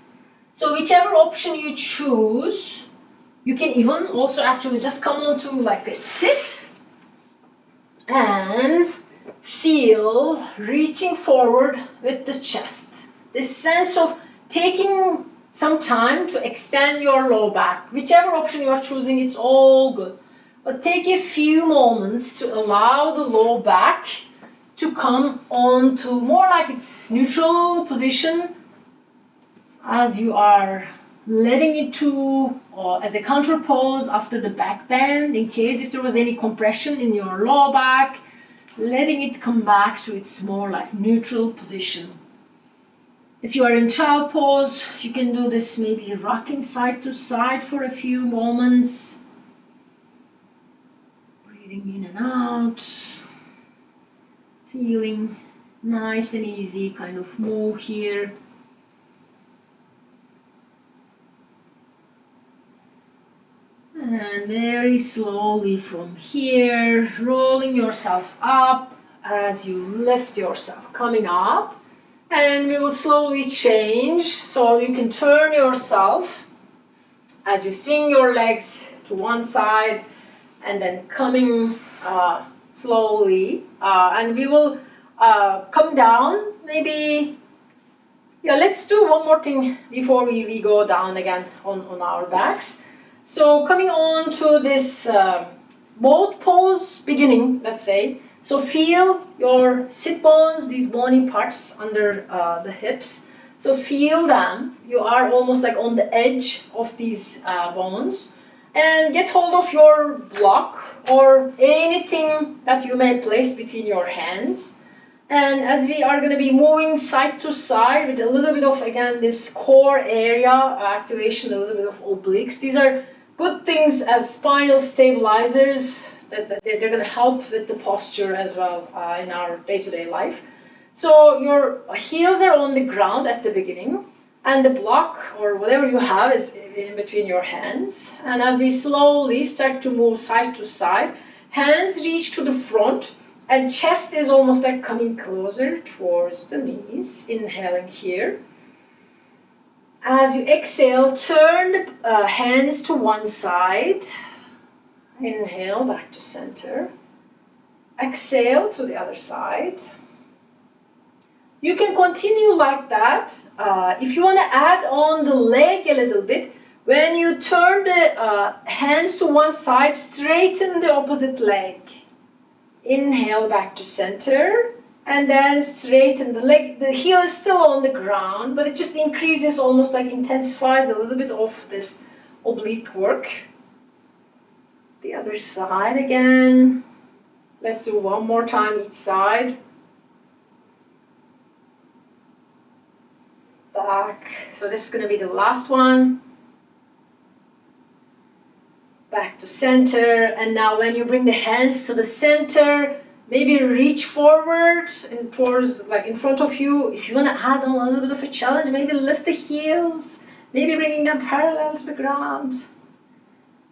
So whichever option you choose, you can even also actually just come on to like a sit and feel reaching forward with the chest. This sense of taking some time to extend your low back. Whichever option you're choosing, it's all good. But take a few moments to allow the low back to come on to more like its neutral position as you are letting it to, or as a counter pose after the back bend, in case if there was any compression in your low back, letting it come back to its more like neutral position. If you are in child pose, you can do this maybe rocking side to side for a few moments. Breathing in and out. Feeling nice and easy kind of move here. And very slowly from here, rolling yourself up as you lift yourself, coming up. And we will slowly change, so you can turn yourself as you swing your legs to one side and then coming slowly. And we will come down, maybe, yeah, let's do one more thing before we go down again on our backs. So coming on to this boat pose beginning, let's say. So feel your sit bones, these bony parts under the hips. So feel them. You are almost like on the edge of these bones. And get hold of your block or anything that you may place between your hands. And as we are going to be moving side to side with a little bit of, again, this core area activation, a little bit of obliques. These are good things as spinal stabilizers that they're going to help with the posture as well in our day-to-day life. So your heels are on the ground at the beginning and the block or whatever you have is in between your hands. And as we slowly start to move side to side, Hands reach to the front and chest is almost like coming closer towards the knees. Inhaling here. As you exhale, turn the hands to one side. Inhale, back to center. Exhale to the other side. You can continue like that. If you want to add on the leg a little bit, when you turn the hands to one side, straighten the opposite leg. Inhale, back to center. And then straighten the leg. The heel is still on the ground, but it just increases, almost like intensifies a little bit of this oblique work. The other side again. Let's do one more time each side. Back. So this is going to be the last one. Back to center. And now when you bring the hands to the center, maybe reach forward and towards, like in front of you. If you want to add on a little bit of a challenge, maybe lift the heels, maybe bringing them parallel to the ground.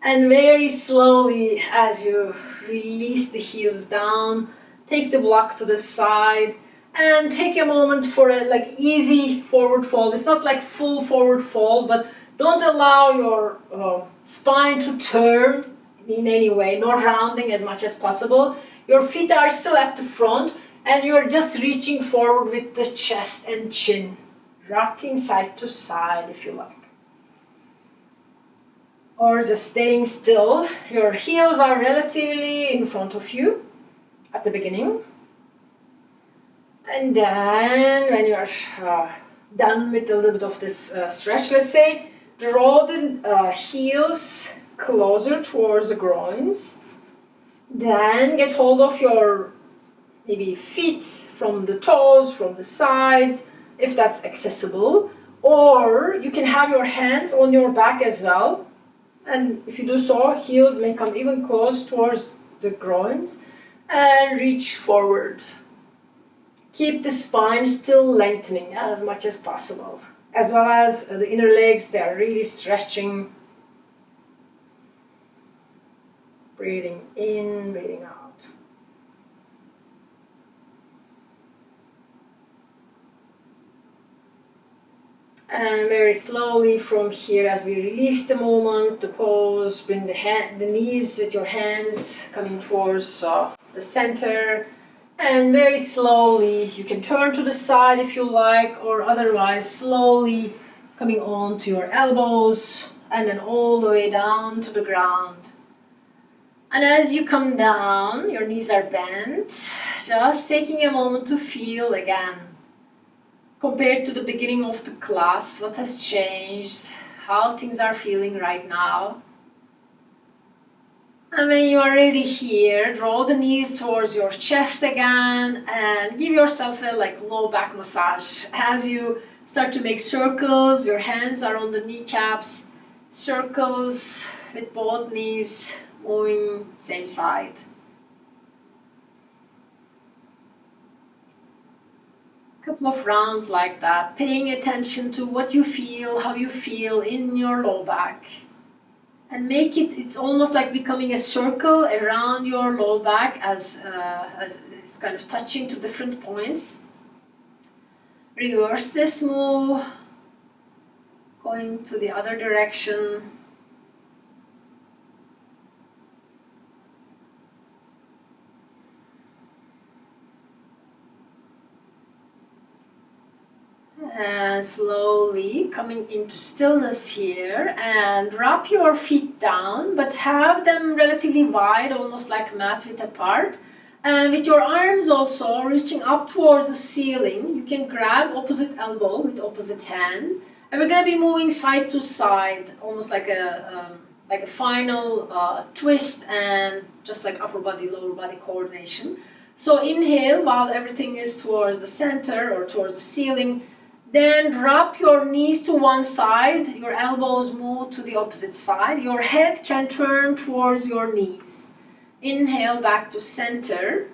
And very slowly, as you release the heels down, take the block to the side and take a moment for a like easy forward fold. It's not like full forward fold, but don't allow your spine to turn in any way, not rounding as much as possible. Your feet are still at the front and you're just reaching forward with the chest and chin, rocking side to side if you like. Or just staying still. Your heels are relatively in front of you at the beginning. And then when you're done with a little bit of this stretch, let's say, draw the heels closer towards the groins. Then get hold of your maybe feet from the toes, from the sides, if that's accessible. Or you can have your hands on your back as well. And if you do so, heels may come even close towards the groins. And reach forward. Keep the spine still lengthening as much as possible. As well as the inner legs, they are really stretching. Breathing in, breathing out. And very slowly from here, as we release the movement, the pose, bring the knees with your hands coming towards the center. And very slowly, you can turn to the side if you like, or otherwise slowly coming on to your elbows and then all the way down to the ground. And as you come down, your knees are bent, just taking a moment to feel again, compared to the beginning of the class, what has changed, how things are feeling right now. And when you are ready here, draw the knees towards your chest again and give yourself a low back massage. As you start to make circles, your hands are on the kneecaps, circles with both knees moving same side. Couple of rounds like that, paying attention to what you feel, how you feel in your low back. And make it's almost like becoming a circle around your low back as it's kind of touching to different points. Reverse this move, going to the other direction. And slowly coming into stillness here, and drop your feet down, but have them relatively wide, almost like mat width apart. And with your arms also reaching up towards the ceiling, you can grab opposite elbow with opposite hand. And we're going to be moving side to side, almost like a final twist, and just like upper body, lower body coordination. So inhale while everything is towards the center or towards the ceiling. Then drop your knees to one side, your elbows move to the opposite side. Your head can turn towards your knees. Inhale back to center,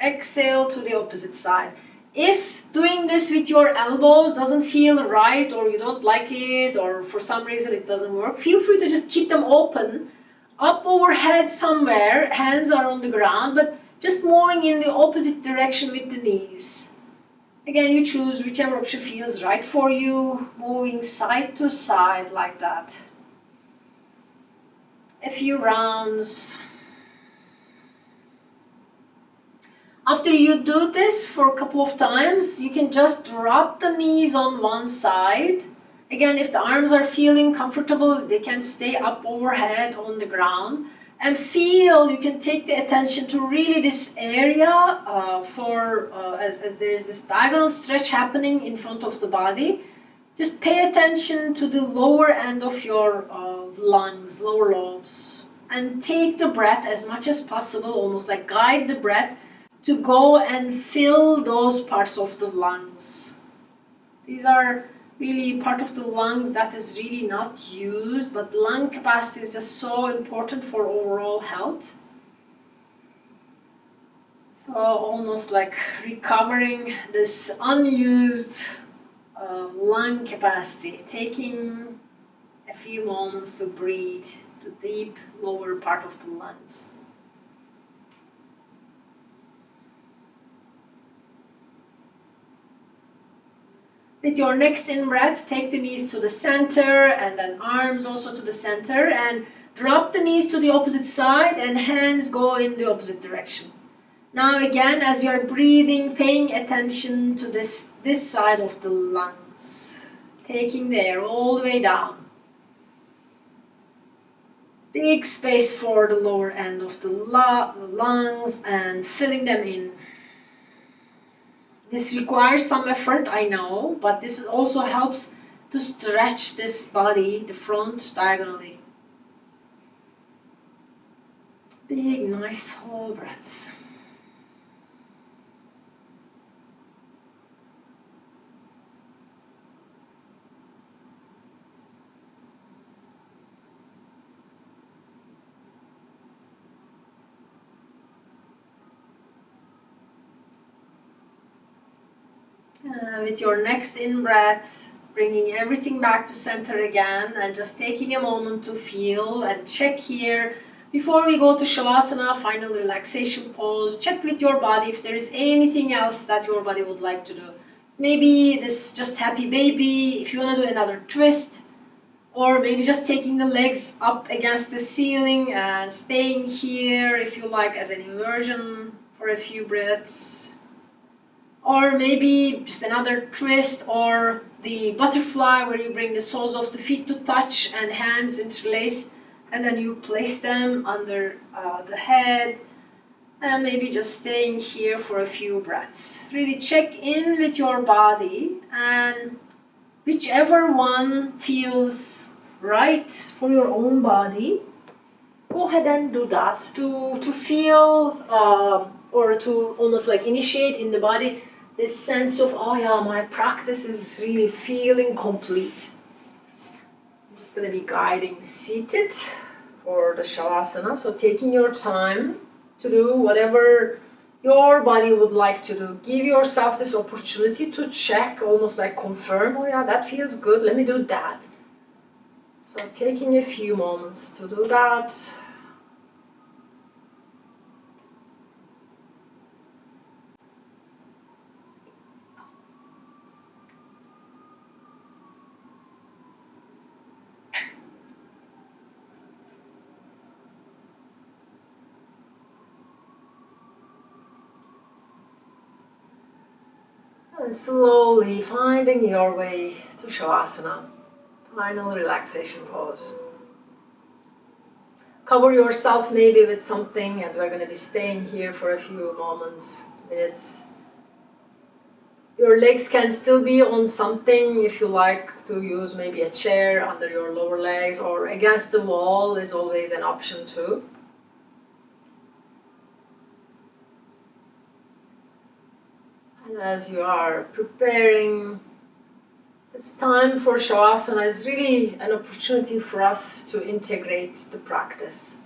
exhale to the opposite side. If doing this with your elbows doesn't feel right, or you don't like it, or for some reason it doesn't work, feel free to just keep them open up overhead somewhere, hands are on the ground, but just moving in the opposite direction with the knees. Again, you choose whichever option feels right for you, moving side to side like that. A few rounds. After you do this for a couple of times, you can just drop the knees on one side. Again, if the arms are feeling comfortable, they can stay up overhead on the ground. And feel, you can take the attention to really this area as there is this diagonal stretch happening in front of the body. Just pay attention to the lower end of your lungs, lower lobes. And take the breath as much as possible, almost like guide the breath to go and fill those parts of the lungs. These are really part of the lungs that is really not used, but lung capacity is just so important for overall health. So almost like recovering this unused lung capacity, taking a few moments to breathe the deep lower part of the lungs. With your next in-breath, take the knees to the center and then arms also to the center, and drop the knees to the opposite side and hands go in the opposite direction. Now again, as you are breathing, paying attention to this side of the lungs, taking the air all the way down. Big space for the lower end of the lungs and filling them in. This requires some effort, I know, but this also helps to stretch this body, the front, diagonally. Big, nice, whole breaths. With your next in-breath, bringing everything back to center again and just taking a moment to feel and check here. Before we go to shavasana, final relaxation pose, check with your body if there is anything else that your body would like to do. Maybe this just happy baby, if you want to do another twist, or maybe just taking the legs up against the ceiling and staying here if you like as an immersion for a few breaths. Or maybe just another twist, or the butterfly where you bring the soles of the feet to touch and hands interlace, and then you place them under the head, and maybe just staying here for a few breaths. Really check in with your body, and whichever one feels right for your own body, go ahead and do that to feel or to almost like initiate in the body this sense of, oh yeah, my practice is really feeling complete. I'm just going to be guiding seated for the shavasana. So taking your time to do whatever your body would like to do. Give yourself this opportunity to check, almost like confirm, oh yeah, that feels good, let me do that. So taking a few moments to do that. And slowly finding your way to shavasana, final relaxation pose. Cover yourself maybe with something, as we're going to be staying here for a few moments, minutes. Your legs can still be on something if you like to use maybe a chair under your lower legs, or against the wall is always an option too. And as you are preparing, this time for shavasana is really an opportunity for us to integrate the practice.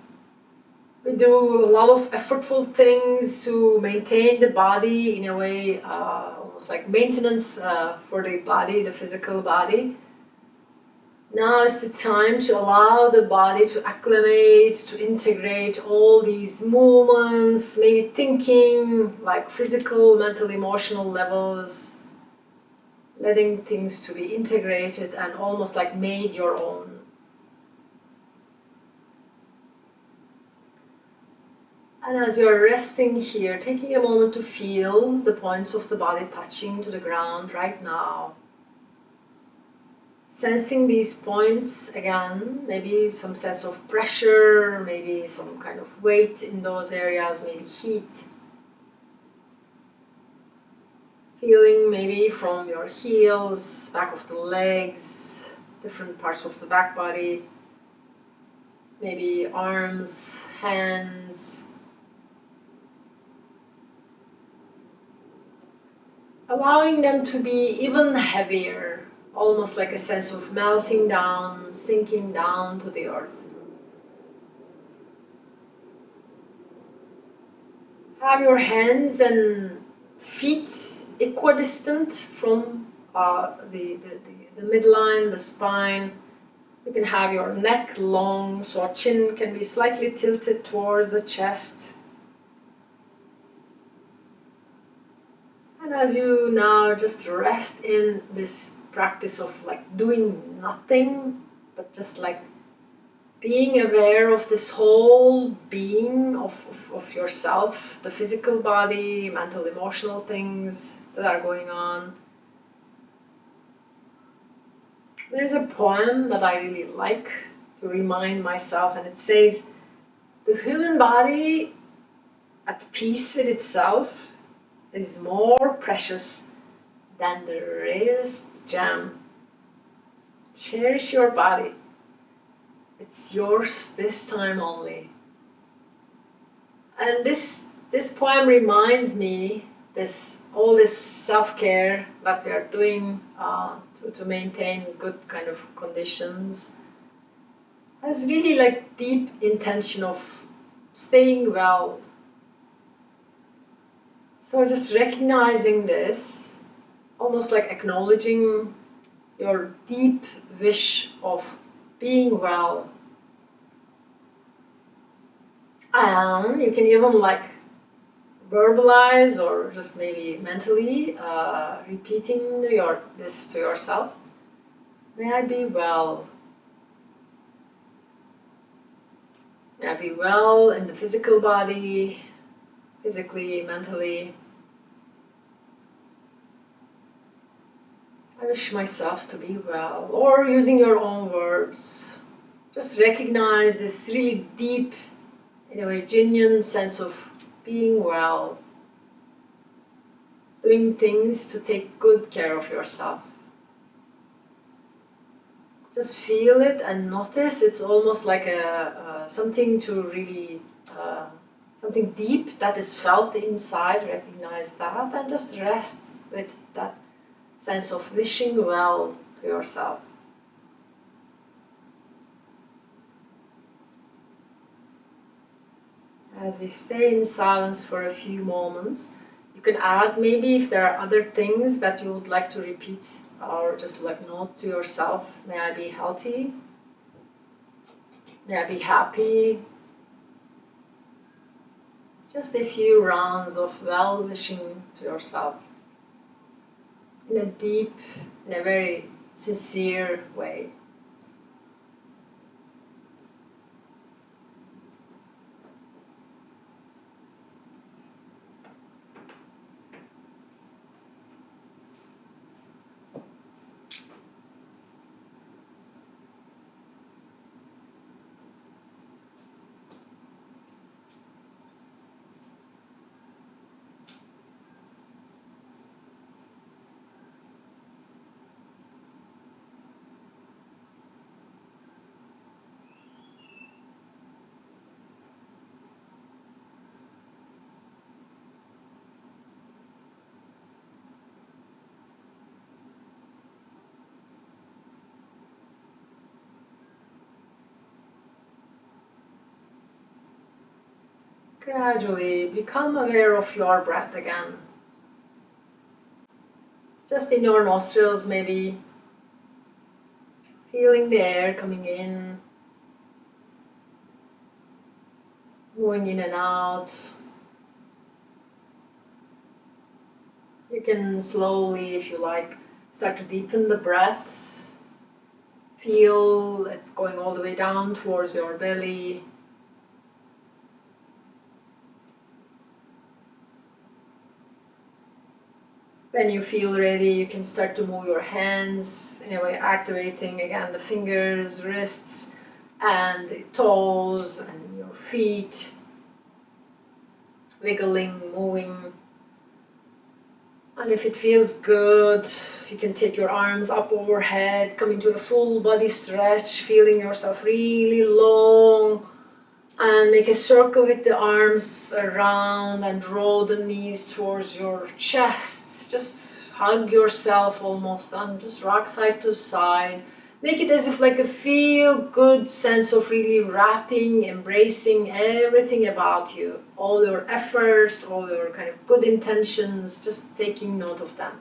We do a lot of effortful things to maintain the body in a way, almost like maintenance for the body, the physical body. Now is the time to allow the body to acclimate, to integrate all these movements, maybe thinking like physical, mental, emotional levels, letting things to be integrated and almost like made your own. And as you're resting here, taking a moment to feel the points of the body touching to the ground right now. Sensing these points again, maybe some sense of pressure, maybe some kind of weight in those areas, maybe heat. Feeling maybe from your heels, back of the legs, different parts of the back body, maybe arms, hands. Allowing them to be even heavier, almost like a sense of melting down, sinking down to the earth. Have your hands and feet equidistant from the midline, the spine. You can have your neck long, so chin can be slightly tilted towards the chest. And as you now just rest in this practice of like doing nothing, but just like being aware of this whole being of yourself, the physical body, mental, emotional things that are going on. There's a poem that I really like to remind myself, and it says, "The human body at peace with itself is more precious than the rarest gem. Cherish your body. It's yours this time only." And this poem reminds me all this self-care that we are doing to maintain good kind of conditions has really like deep intention of staying well. So just recognizing this, almost like acknowledging your deep wish of being well. And you can even like verbalize or just maybe mentally repeating this to yourself. May I be well. May I be well in the physical body, physically, mentally. I wish myself to be well. Or using your own words. Just recognize this really deep, in a way, genuine sense of being well. Doing things to take good care of yourself. Just feel it and notice. It's almost like something to really, something deep that is felt inside. Recognize that and just rest with that sense of wishing well to yourself. As we stay in silence for a few moments, you can add maybe if there are other things that you would like to repeat or just like note to yourself. May I be healthy. May I be happy. Just a few rounds of well-wishing to yourself in a deep, in a very sincere way. Gradually become aware of your breath again. Just in your nostrils, maybe Feeling the air coming in, going in and out. You can slowly, if you like, start to deepen the breath. Feel it going all the way down towards your belly. When you feel ready, you can start to move your hands in a way, activating again the fingers, wrists, and the toes, and your feet, wiggling, moving. And if it feels good, you can take your arms up overhead, come into a full body stretch, feeling yourself really long, and make a circle with the arms around and draw the knees towards your chest. Just hug yourself almost and just rock side to side. Make it as if like a feel-good sense of really wrapping, embracing everything about you. All your efforts, all your kind of good intentions, just taking note of them.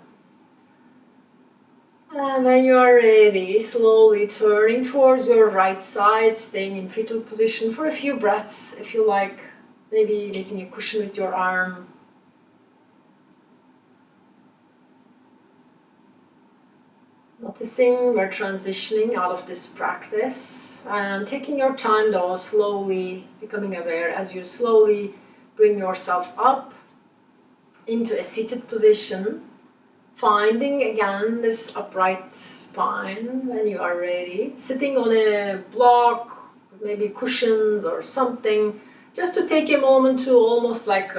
And when you are ready, slowly turning towards your right side, staying in fetal position for a few breaths, if you like, maybe making a cushion with your arm. Noticing we're transitioning out of this practice and taking your time though, slowly becoming aware as you slowly bring yourself up into a seated position, finding again this upright spine when you are ready, sitting on a block, maybe cushions or something, just to take a moment to almost like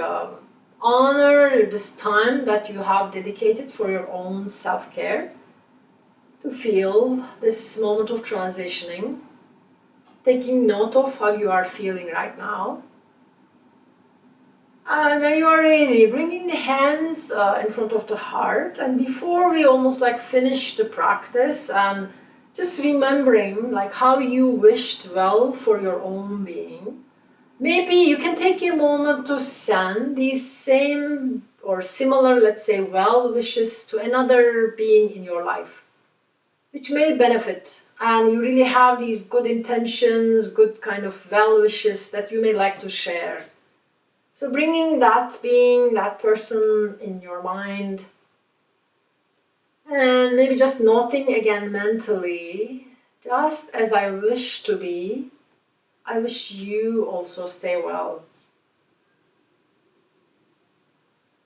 honor this time that you have dedicated for your own self-care. To feel this moment of transitioning, taking note of how you are feeling right now. And when you are ready, bringing the hands in front of the heart. And before we almost like finish the practice, and just remembering like how you wished well for your own being, maybe you can take a moment to send these same or similar, let's say, well wishes to another being in your life, which may benefit, and you really have these good intentions, good kind of well wishes that you may like to share. So bringing that being, that person in your mind, and maybe just noting again mentally, just as I wish to be, I wish you also stay well.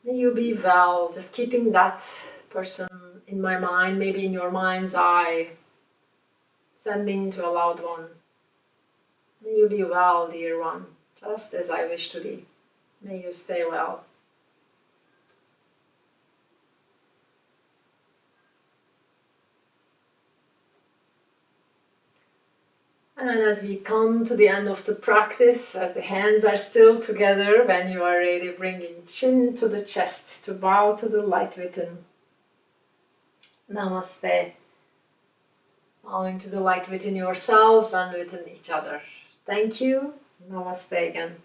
May you be well, just keeping that person in my mind, maybe in your mind's eye, sending to a loved one. May you be well, dear one, just as I wish to be. May you stay well. And as we come to the end of the practice, as the hands are still together, when you are ready, bringing chin to the chest to bow to the light within. Namaste. Bowing to the light within yourself and within each other. Thank you. Namaste again.